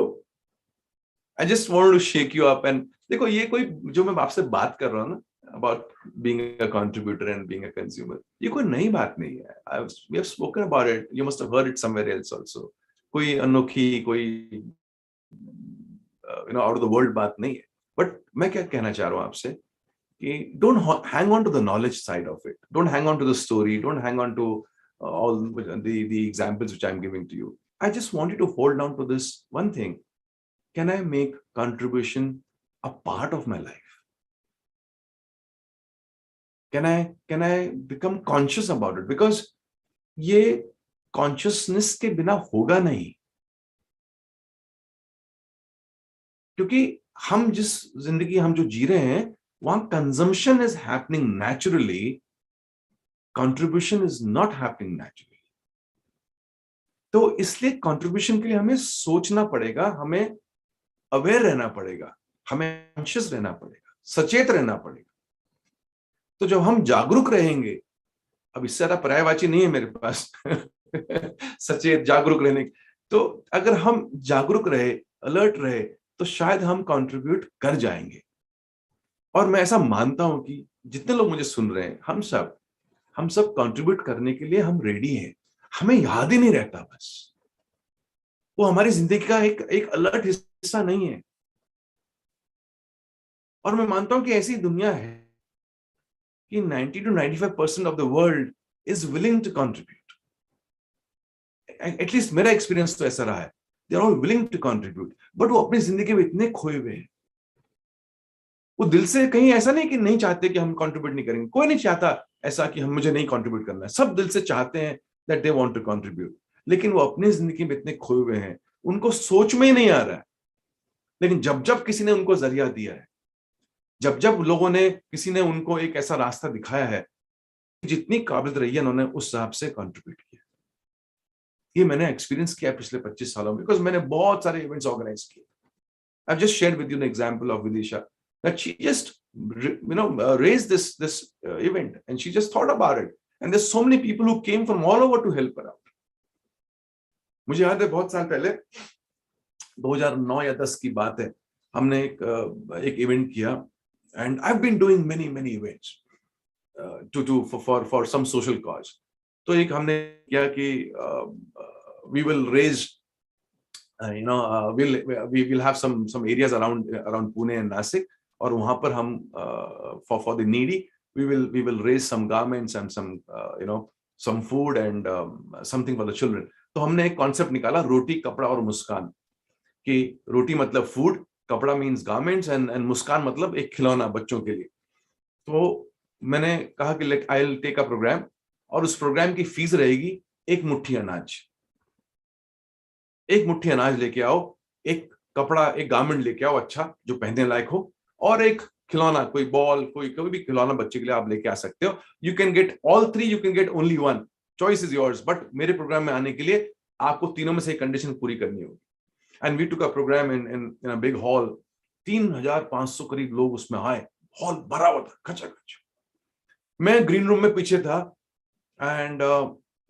I just wanted to shake you up and देखो, ये कोई जो मैं आपसे बात कर रहा हूँ ना about being a contributor and being a consumer, ये कोई नई बात नहीं है। We have spoken about it. You must have heard it somewhere else also. कोई अनोखी, कोई out of the world बात नहीं है। But मैं क्या कहना चाह रहा हूँ आपसे कि don't hang on to the knowledge side of it. Don't hang on to the story. Don't hang on to all the examples which I'm giving to you. I just want you to hold on to this one thing. Can I make contribution a part of my life? Can I become conscious about it, because ये consciousness के बिना होगा नहीं, क्योंकि हम जिस जिंदगी हम जो जी रहे हैं वहां consumption is happening naturally, contribution is not happening naturally. तो इसलिए कंट्रीब्यूशन के लिए हमें सोचना पड़ेगा, हमें अवेयर रहना पड़ेगा, हमें कॉन्शियस रहना पड़ेगा, सचेत रहना पड़ेगा। तो जब हम जागरूक रहेंगे, अब इससे ज्यादा पर्यायवाची नहीं है मेरे पास सचेत जागरूक रहने की। तो अगर हम जागरूक रहे, अलर्ट रहे, तो शायद हम कंट्रीब्यूट कर जाएंगे। और मैं ऐसा मानता हूं कि जितने लोग मुझे सुन रहे हैं, हम सब कंट्रीब्यूट करने के लिए हम रेडी हैं। हमें याद ही नहीं रहता, बस वो हमारी जिंदगी का एक एक अलर्ट हिस्सा नहीं है। और मैं मानता हूं कि ऐसी दुनिया है कि 90 to 95% of the world is willing to contribute. At least मेरा एक्सपीरियंस तो ऐसा रहा है, they are all willing to contribute, but वो अपनी जिंदगी में इतने खोए हुए हैं, वो दिल से कहीं ऐसा नहीं कि नहीं चाहते कि हम कंट्रीब्यूट नहीं करेंगे। कोई नहीं चाहता ऐसा कि हम मुझे नहीं कंट्रीब्यूट करना है, सब दिल से चाहते हैं that they want to contribute, लेकिन वो अपनी जिंदगी में इतने खोए हुए हैं, उनको सोच में ही नहीं आ रहा है। लेकिन जब जब किसी ने उनको जरिया दिया है, जब जब लोगों ने, किसी ने उनको एक ऐसा रास्ता दिखाया है, जितनी काबिलियत रही है उन्होंने उस हिसाब से कंट्रीब्यूट किया। ये मैंने एक्सपीरियंस किया पिछले 25 सालों में, बिकॉज मैंने बहुत सारे इवेंट्स ऑर्गेनाइज किए। I've just shared with you an example of Vidisha, that she just raised this event, and she just thought about it, and there's so many people who came from all over to help her out. मुझे याद है बहुत साल पहले 2009 या 10 की बात है, हमने एक इवेंट किया, and I've been doing many events for some social cause. तो एक हमने किया कि we will raise we will have some areas around Pune and Nasik, और वहां पर हम for the needy we will raise some garments and some food and something for the children. तो हमने एक कॉन्सेप्ट निकाला, रोटी कपड़ा और मुस्कान, कि रोटी मतलब फूड, कपड़ा मींस गारमेंट्स, एंड मुस्कान मतलब एक खिलौना बच्चों के लिए। तो मैंने कहा कि I will take a program, और उस प्रोग्राम की फीस रहेगी एक मुट्ठी अनाज। एक मुट्ठी अनाज लेके आओ, एक कपड़ा, एक गारमेंट लेके आओ अच्छा जो पहनने लायक हो, और एक खिलौना, कोई बॉल, कोई भी खिलौना बच्चे के लिए आप लेके आ सकते हो। You can get all three, you can get only one, choice is yours, but मेरे प्रोग्राम में आने के लिए आपको तीनों में से एक कंडीशन पूरी करनी होगी। And we took a program in a big hall, 3500 करीब लोग उसमें आए, हॉल भरा हुआ था खचाखच। मैं ग्रीन रूम में पीछे था, एंड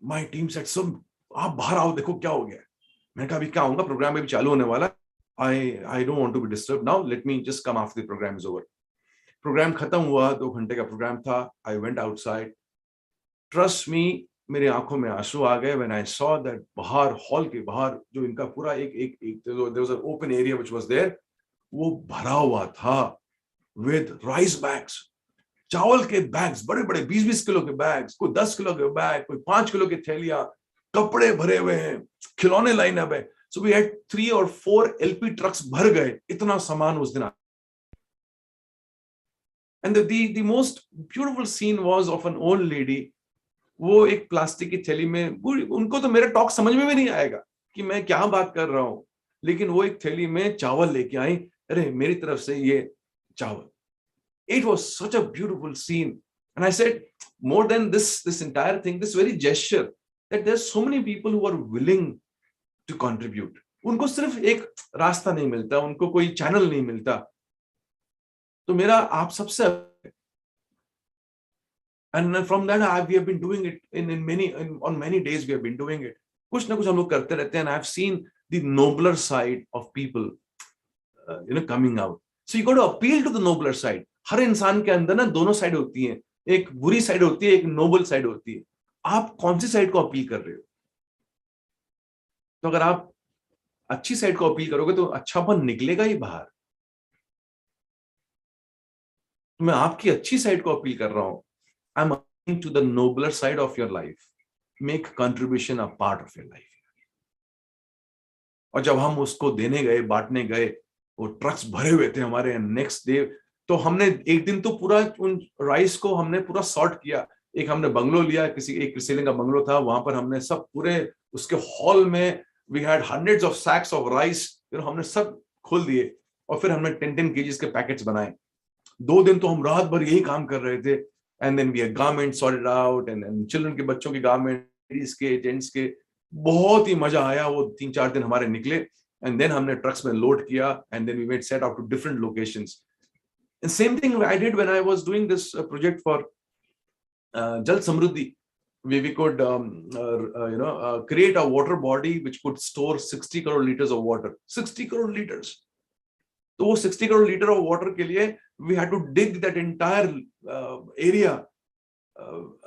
माय टीम सेड, सब आप बाहर आओ, देखो क्या हो गया। मैंने कहा अभी क्या होगा, प्रोग्राम अभी चालू होने वाला, I don't want to be disturb now, let me just come after the program is over. Program खत्म हुआ, 2 घंटे का प्रोग्राम था। I went outside, trust me, मेरे आंखों में आंसू आ गए व्हेन आई सॉ दैट बाहर, हॉल के बाहर जो इनका पूरा एक there was an open area which was there, वो भरा हुआ था विद राइस बैग्स, चावल के बैग्स, बड़े बड़े 20-20 किलो के बैग्स, कोई 10 किलो के बैग, कोई 5 किलो की थैलियां, कपड़े भरे हुए हैं, खिलौने लाइन अप है। So we had 3 or 4 LP trucks भर गए, इतना सामान उस दिन। And the most beautiful scene was of an old lady, वो एक प्लास्टिक की थैली में, उनको तो मेरा टॉक समझ में भी नहीं आएगा कि मैं क्या बात कर रहा हूं, लेकिन वो एक थैली में चावल लेके आई, अरे मेरी तरफ से ये चावल। It was such a beautiful scene, and I said, more than this entire thing, this very gesture, that there's so many people who are willing to contribute. उनको सिर्फ एक रास्ता नहीं मिलता, उनको कोई चैनल नहीं मिलता। तो मेरा आप सबसे, and from that we have been doing it on many days we have been doing it, कुछ ना कुछ हम लोग करते रहते हैं। and I've seen the nobler side of people coming out. So you got to appeal to the nobler side. हर इंसान के अंदर ना दोनों साइड होती हैं, एक बुरी साइड होती है, एक नोबल साइड होती है। आप कौन सी साइड को अपील कर रहे हो? तो अगर आप अच्छी साइड को अपील करोगे तो अच्छापन निकलेगा ही बाहर। तो मैं आपकी अच्छी साइड को अपील कर रहा हूं। I am appealing to the nobler side of your life, make contribution a part of your life. और जब हम उसको देने गए, बांटने गए, वो ट्रक्स भरे हुए थे हमारे। नेक्स्ट डे तो हमने एक दिन तो पूरा उन राइस को हमने पूरा सॉर्ट किया। एक हमने बंगलो लिया, किसी एक क्रिसेलिंग का बंगलो था, वहां पर हमने सब पूरे उसके हॉल में we had hundreds of sacks of rice, फिर हमने सब खोल दिए और फिर हमने 10-10 केजीज के पैकेट्स बनाए। 2 दिन तो हम रात भर यही काम कर रहे थे। And then we had garment sorted out and children के, बच्चों के गारमेंट, लेडीज के, जेंट्स के। बहुत ही मजा आया वो 3-4 दिन हमारे निकले। एंड देन हमने ट्रक्स में लोड किया and then we made set out to different locations. And same thing I did when I was doing this project for Jal Samruddhi. We could create a water body which could store 60 crore liters of water. 60 crore liters. तो वो 60 crore liter of water के लिए we had to dig that entire area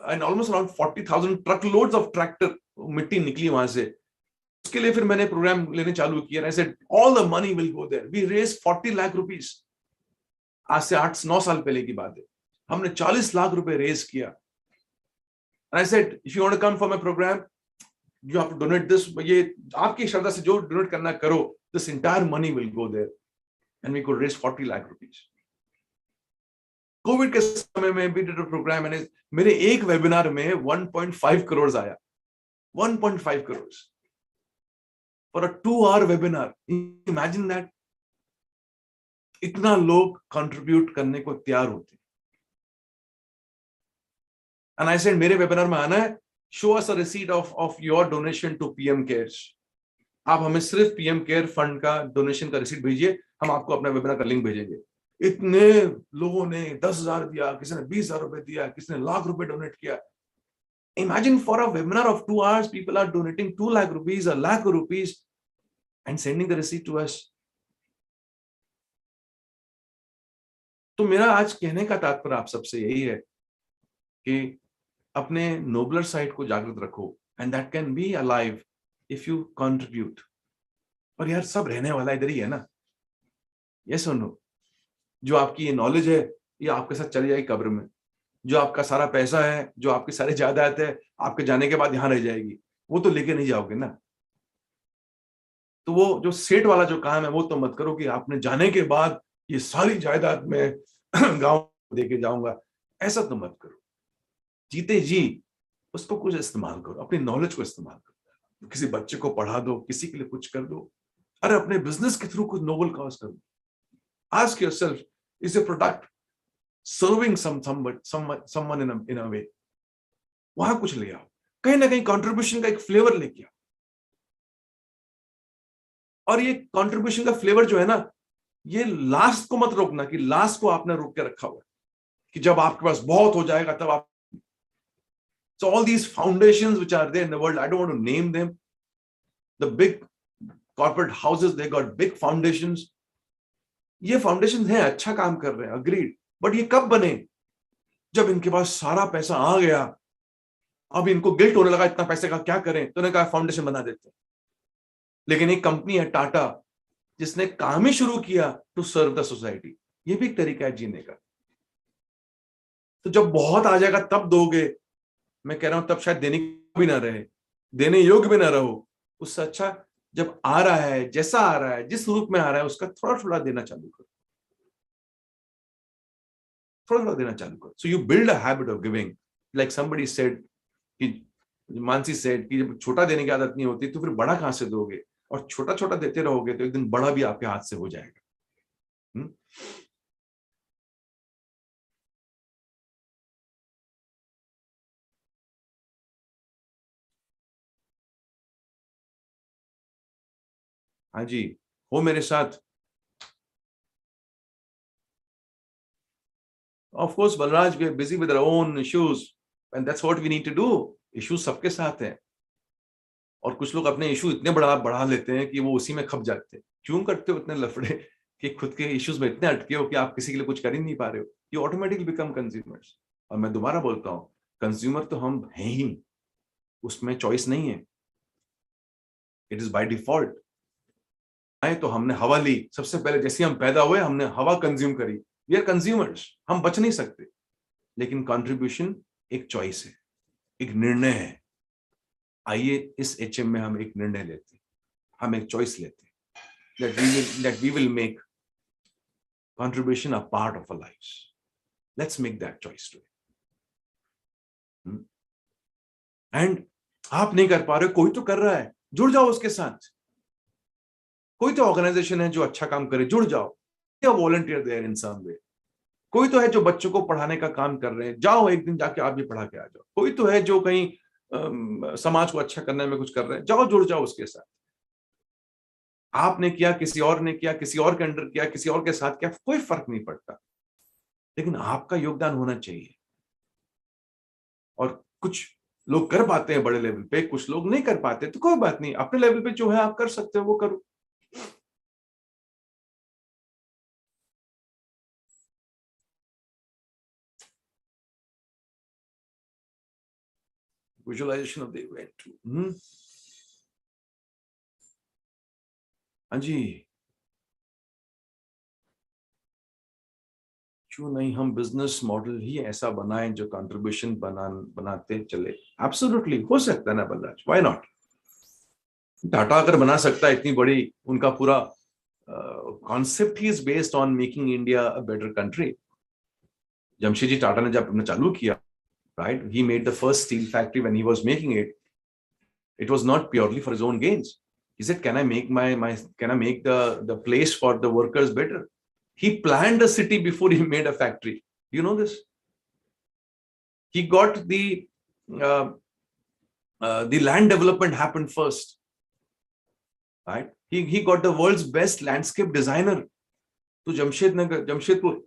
and almost around 40,000 truckloads of tractor मिट्टी निकली वहां से। उसके लिए फिर मैंने प्रोग्राम लेने चालू किया। I said all the money will go there. We raised 40 lakh rupees. आज से 8-9 साल पहले की बात है। हमने 40 लाख रुपए रेज किया। And I said, if you want to come for my program, you have to donate this. ये आपकी श्रद्धा से जो डोनेट करना करो, this entire money will go there. And we could raise 40 lakh rupees. Covid के समय में भी did a program and मेरे एक वेबिनार में 1.5 crores आया। 1.5 crores for a 2-hour webinar. Imagine that. इतना लोग कंट्रीब्यूट करने को तैयार होते। And I said, मेरे वेबिनार में आना है, show us a receipt of your donation to PM Cares. आप हमें सिर्फ PM Care फंड का डोनेशन का रिसीट भेजिए, हम आपको अपना वेबिनार का लिंक भेजेंगे। इतने लोगों ने 10,000 दिया, किसी ने 20,000 रुपए दिया, किसी ने लाख रुपए डोनेट किया। Imagine for a webinar of 2 hours, people are donating 2 lakh rupees, 1 lakh rupees and sending the receipt to us. तो मेरा आज कहने का तात्पर्य आप सबसे यही है कि अपने नोबलर साइड को जागृत रखो, and that can be alive if you contribute. और यार सब रहने वाला इधर ही है ना, ये सुनो, जो आपकी ये नॉलेज है ये आपके साथ चली जाएगी कब्र में। जो आपका सारा पैसा है, जो आपकी सारी जायदाद है, आपके जाने के बाद यहां रह जाएगी, वो तो लेके नहीं जाओगे ना। तो वो जो सेठ वाला जो काम है वो तो मत करो कि आपने जाने के बाद ये सारी जायदाद में गांव देके जाऊंगा, ऐसा तो मत करो। जीते जी उसको कुछ इस्तेमाल करो, अपनी नॉलेज को इस्तेमाल करो, किसी बच्चे को पढ़ा दो, किसी के लिए कुछ कर दो, अरे अपने बिजनेस के थ्रू कुछ नोबल कॉज कर दो। Ask yourself, is your product serving someone in a way? वहां कुछ ले आओ, कहीं ना कहीं कंट्रीब्यूशन का एक फ्लेवर लेके आओ। और ये कंट्रीब्यूशन का फ्लेवर जो है ना, ये लास्ट को मत रोकना कि लास्ट को आपने रोक के रखा हुआ है कि जब आपके पास बहुत हो जाएगा तब आप। So all these foundations which are there in the world, I don't want to name them, the big corporate houses, they got big foundations. ये foundations हैं, अच्छा काम कर रहे हैं, agreed, but ये कब बने? जब इनके पास सारा पैसा आ गया, अब इनको गिल्ट होने लगा इतना पैसे का क्या करें, तो उन्होंने कहा फाउंडेशन बना देते हैं। लेकिन एक कंपनी है टाटा, जिसने काम ही शुरू किया टू सर्व द सोसाइटी। ये भी एक तरीका है जीने का। तो जब बहुत आ जाएगा तब दोगे, मैं कह रहा हूं तब शायद देने भी ना रहे, देने योग्य भी ना रहो। उससे अच्छा जब आ रहा है, जैसा आ रहा है, जिस रूप में आ रहा है, उसका थोड़ा थोड़ा देना चालू करो, थोड़ा थोड़ा देना चालू करो। So you build a habit of giving. Like somebody said कि मानसी सेड कि जब छोटा देने की आदत नहीं होती तो फिर बड़ा कहां से दोगे? और छोटा छोटा देते रहोगे तो एक दिन बड़ा भी आपके हाथ से हो जाएगा। हाँ जी, हो मेरे साथ। Of course Balraj, we are busy with our own issues and that's what we need to do. Issues सबके साथ हैं, और कुछ लोग अपने इशू इतने बढ़ा लेते हैं कि वो उसी में खप जाते हैं। क्यों करते हो इतने लफड़े कि खुद के इश्यूज में इतने अटके हो कि आप किसी के लिए कुछ कर ही नहीं पा रहे हो? You automatically become consumers. और मैं दोबारा बोलता हूँ, कंज्यूमर तो हम हैं ही, उसमें चॉइस नहीं है, इट इज बाय डिफॉल्ट। तो हमने हवा ली सबसे पहले, जैसे हम पैदा हुए हमने हवा कंज्यूम करी। वी आर कंज्यूमर्स, हम बच नहीं सकते। लेकिन कंट्रीब्यूशन एक चॉइस है, एक निर्णय है। आइए इस HM में हम एक निर्णय लेते हैं, हम एक चॉइस लेते हैं that we will make contribution a part of our lives. Let's make that choice today. And आप नहीं कर पा रहे, कोई तो कर रहा है, जुड़ जाओ उसके साथ. कोई तो ऑर्गेनाइजेशन है जो अच्छा काम करे, जुड़ जाओ. या वॉलंटियर देयर इन सम वे. कोई तो है जो बच्चों को पढ़ाने का काम कर रहे हैं, जाओ एक दिन जाके आप भी पढ़ा के आ जाओ. कोई तो है जो कहीं समाज को अच्छा करने में कुछ कर रहे हैं, जाओ जुड़ जाओ उसके साथ. आपने किया, किसी और ने किया, किसी और के अंडर किया, किसी और के साथ किया, कोई फर्क नहीं पड़ता, लेकिन आपका योगदान होना चाहिए. और कुछ लोग कर पाते हैं बड़े लेवल पे, कुछ लोग नहीं कर पाते, तो कोई बात नहीं, अपने लेवल पे जो है आप कर सकते हो वो करो. Visualization of the event. हाँ जी. क्यों नहीं हम बिजनेस मॉडल ही ऐसा बनाएं जो कंट्रीब्यूशन बनाते चले. एब्सोल्युटली हो सकता है ना बलराज, व्हाई नॉट. टाटा अगर बना सकता है इतनी बड़ी, उनका पूरा कॉन्सेप्ट ही is based on making India a better country. Jamshedji Tata ने जब अपना चालू किया, right, he made the first steel factory. When he was making it, it was not purely for his own gains. He said, can I make can I make the place for the workers better? He planned a city before he made a factory. Do you know this? He got the land development happened first, right? He got the world's best landscape designer. तो जमशेदपुर,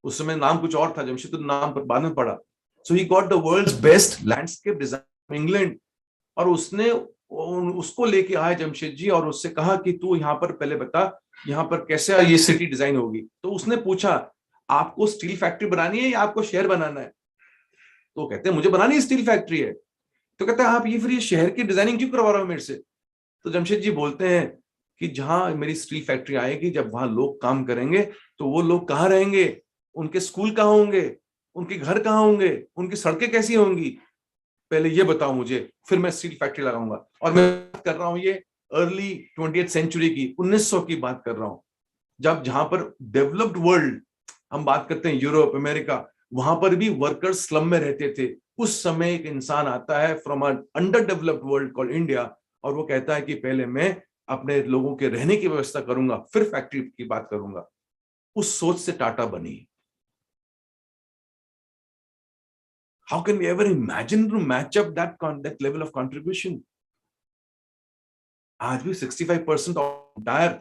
उस समय नाम कुछ और था, जमशेदपुर नाम पर बाद में पड़ा. So he got the world's best landscape designer from England. और उसने उसको लेके आया जमशेद जी और उससे कहा कि तू यहाँ पर पहले बता, यहाँ पर कैसे ये सिटी डिजाइन होगी. तो उसने पूछा, आपको स्टील फैक्ट्री बनानी है या आपको शहर बनाना है? तो कहते हैं मुझे बनानी स्टील फैक्ट्री है. तो कहता है आप ये फिर ये शहर की डिजाइनिंग क्यों करवा रहे हो मेरे से? तो जमशेद जी बोलते हैं कि जहां मेरी स्टील फैक्ट्री आएगी, जब वहां लोग काम करेंगे तो वो लोग कहाँ रहेंगे, उनके स्कूल कहाँ होंगे, उनके घर कहाँ होंगे, उनकी सड़कें कैसी होंगी, पहले ये बताओ मुझे, फिर मैं स्टील फैक्ट्री लगाऊंगा. और मैं बात कर रहा हूं ये अर्ली 20th सेंचुरी की, 1900 की बात कर रहा हूं, जब जहां पर डेवलप्ड वर्ल्ड हम बात करते हैं, यूरोप, अमेरिका, वहां पर भी वर्कर्स स्लम में रहते थे. उस समय एक इंसान आता है from a under developed world called India, और वो कहता है कि पहले मैं अपने लोगों के रहने की व्यवस्था करूंगा, फिर फैक्ट्री की बात करूंगा. उस सोच से टाटा बनी. How can we ever imagine to match up that level of contribution? आज भी 65% of entire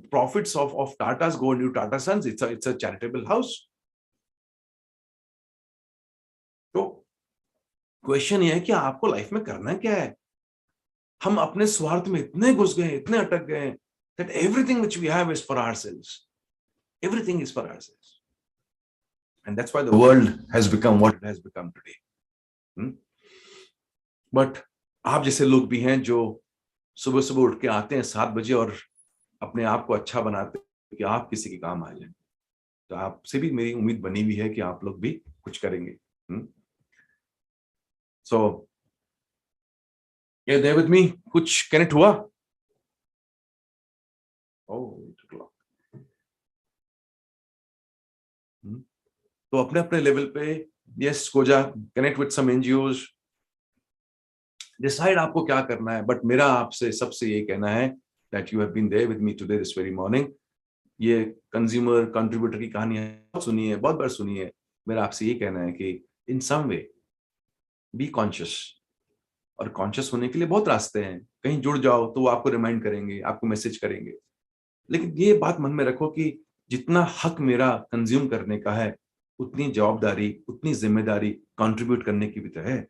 profits of Tata's go into Tata Sons. It's a charitable house. तो क्वेश्चन ये है कि आपको लाइफ में करना क्या है. हम अपने स्वार्थ में इतने घुस गए, इतने अटक गए, that everything which we have is for ourselves. Everything is for ourselves. And that's why the world has become what it has become today. But आप जैसे लोग भी हैं जो सुबह सुबह उठ के आते हैं 7 बजे और अपने आप को अच्छा बनाते हैं कि आप किसी के काम आ जाएं. तो आपसे भी मेरी उम्मीद बनी हुई है कि आप लोग भी कुछ करेंगे. So yeah, there with me. कुछ कनेक्ट हुआ? Oh, 8 o'clock. तो अपने अपने लेवल पे यस कोजा connect with some NGOs, decide आपको क्या करना है. बट मेरा आपसे सबसे ये कहना है that you have been there with me today this very morning. ये कंज्यूमर कंट्रीब्यूटर की कहानी बहुत सुनी है, बहुत बार सुनी है. मेरा आपसे ये कहना है कि इन सम वे बी कॉन्शियस. और कॉन्शियस होने के लिए बहुत रास्ते हैं. कहीं जुड़ जाओ तो वो आपको रिमाइंड करेंगे, आपको मैसेज करेंगे. लेकिन ये बात मन में रखो कि जितना हक मेरा कंज्यूम करने का है, उतनी जवाबदारी, उतनी जिम्मेदारी कंट्रीब्यूट करने की भी तो है.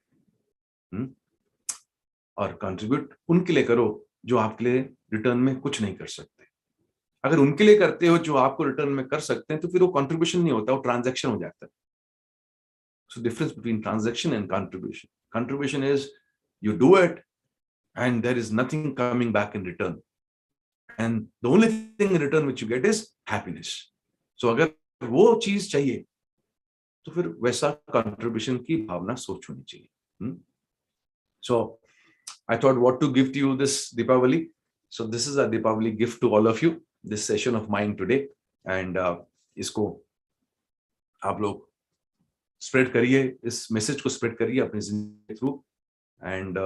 और कंट्रीब्यूट उनके लिए करो जो आपके लिए रिटर्न में कुछ नहीं कर सकते. अगर उनके लिए करते हो जो आपको रिटर्न में कर सकते हैं, तो फिर वो कंट्रीब्यूशन नहीं होता, वो ट्रांजैक्शन हो जाता है. So difference between transaction and contribution. Contribution is you do it and there is nothing coming back in return, and the only thing in return which you get is happiness. So अगर वो चीज चाहिए तो फिर वैसा contribution की भावना सोच होनी चाहिए. So I thought what to give to you this Deepavali. So this is a Deepavali gift to all of you, this session of mine today. And इसको आप लोग स्प्रेड करिए, इस मैसेज को स्प्रेड करिए अपनी जिंदगी के through, and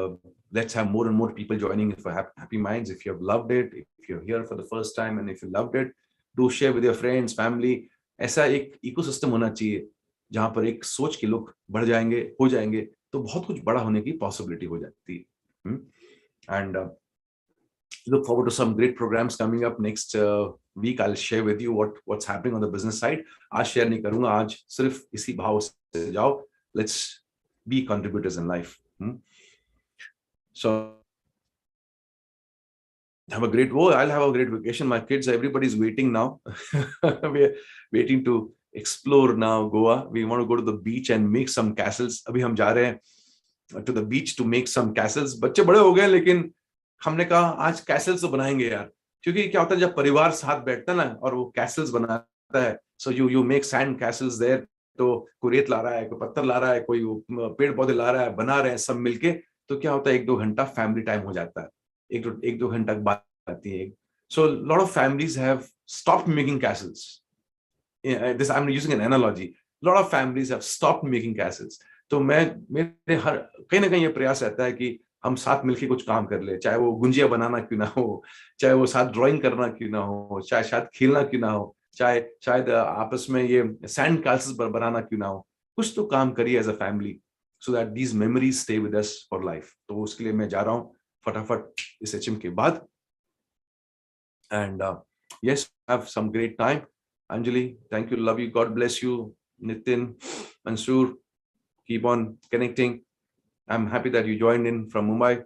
let's have more and more people joining it for happy minds. If you have loved it, if you're here for the first time and if you loved it, do share with your friends, family. ऐसा एक ecosystem होना चाहिए जहां पर एक सोच के लोग बढ़ जाएंगे, हो जाएंगे, तो बहुत कुछ बड़ा होने की पॉसिबिलिटी हो जाती है. And look forward to some great programs coming up next week. I'll share with you what's happening on the business side. आज शेयर नहीं करूंगा, आज सिर्फ इसी भाव से जाओ. Let's be contributors in life. So have a great, I'll have a great vacation. My kids, everybody's waiting now. We're waiting to explore now Goa. We want to go to the beach and make some castles. अभी हम जा रहे हैं to the beach to make some castles. बच्चे बड़े हो गए, लेकिन हमने कहा आज castles तो बनाएंगे यार, क्योंकि क्या होता है जब परिवार साथ बैठता है ना और वो castles बनाता है, so you make sand castles there. तो कोई रेत ला रहा है, कोई पत्थर ला रहा है, कोई पेड़ पौधे ला रहा है, बना रहे हैं सब मिलके, तो क्या होता है 1-2 घंटा फैमिली टाइम हो जाता है, 1-2 घंटा बात आती है. So a lot of families have stopped making castles. This I'm using an analogy. A lot of families have stopped making castles. तो मेरे हर कहीं ना कहीं ये प्रयास रहता है कि हम साथ मिलके कुछ काम कर ले, चाहे वो गुंजिया बनाना क्यों ना हो, चाहे वो साथ ड्राइंग करना क्यों ना हो, चाहे शायद खेलना क्यों ना हो, चाहे शायद आपस में ये सैंड कैसल्स बनाना क्यों ना हो, कुछ तो काम करिए as a family, so that these memories stay with us for life. तो उसके लिए मैं जा रहा हूँ फटाफट इस एचएम के बाद. And yes, have some great time. Anjali, thank you, love you, God bless you. Nitin, Mansoor, keep on connecting. I'm happy that you joined in from Mumbai.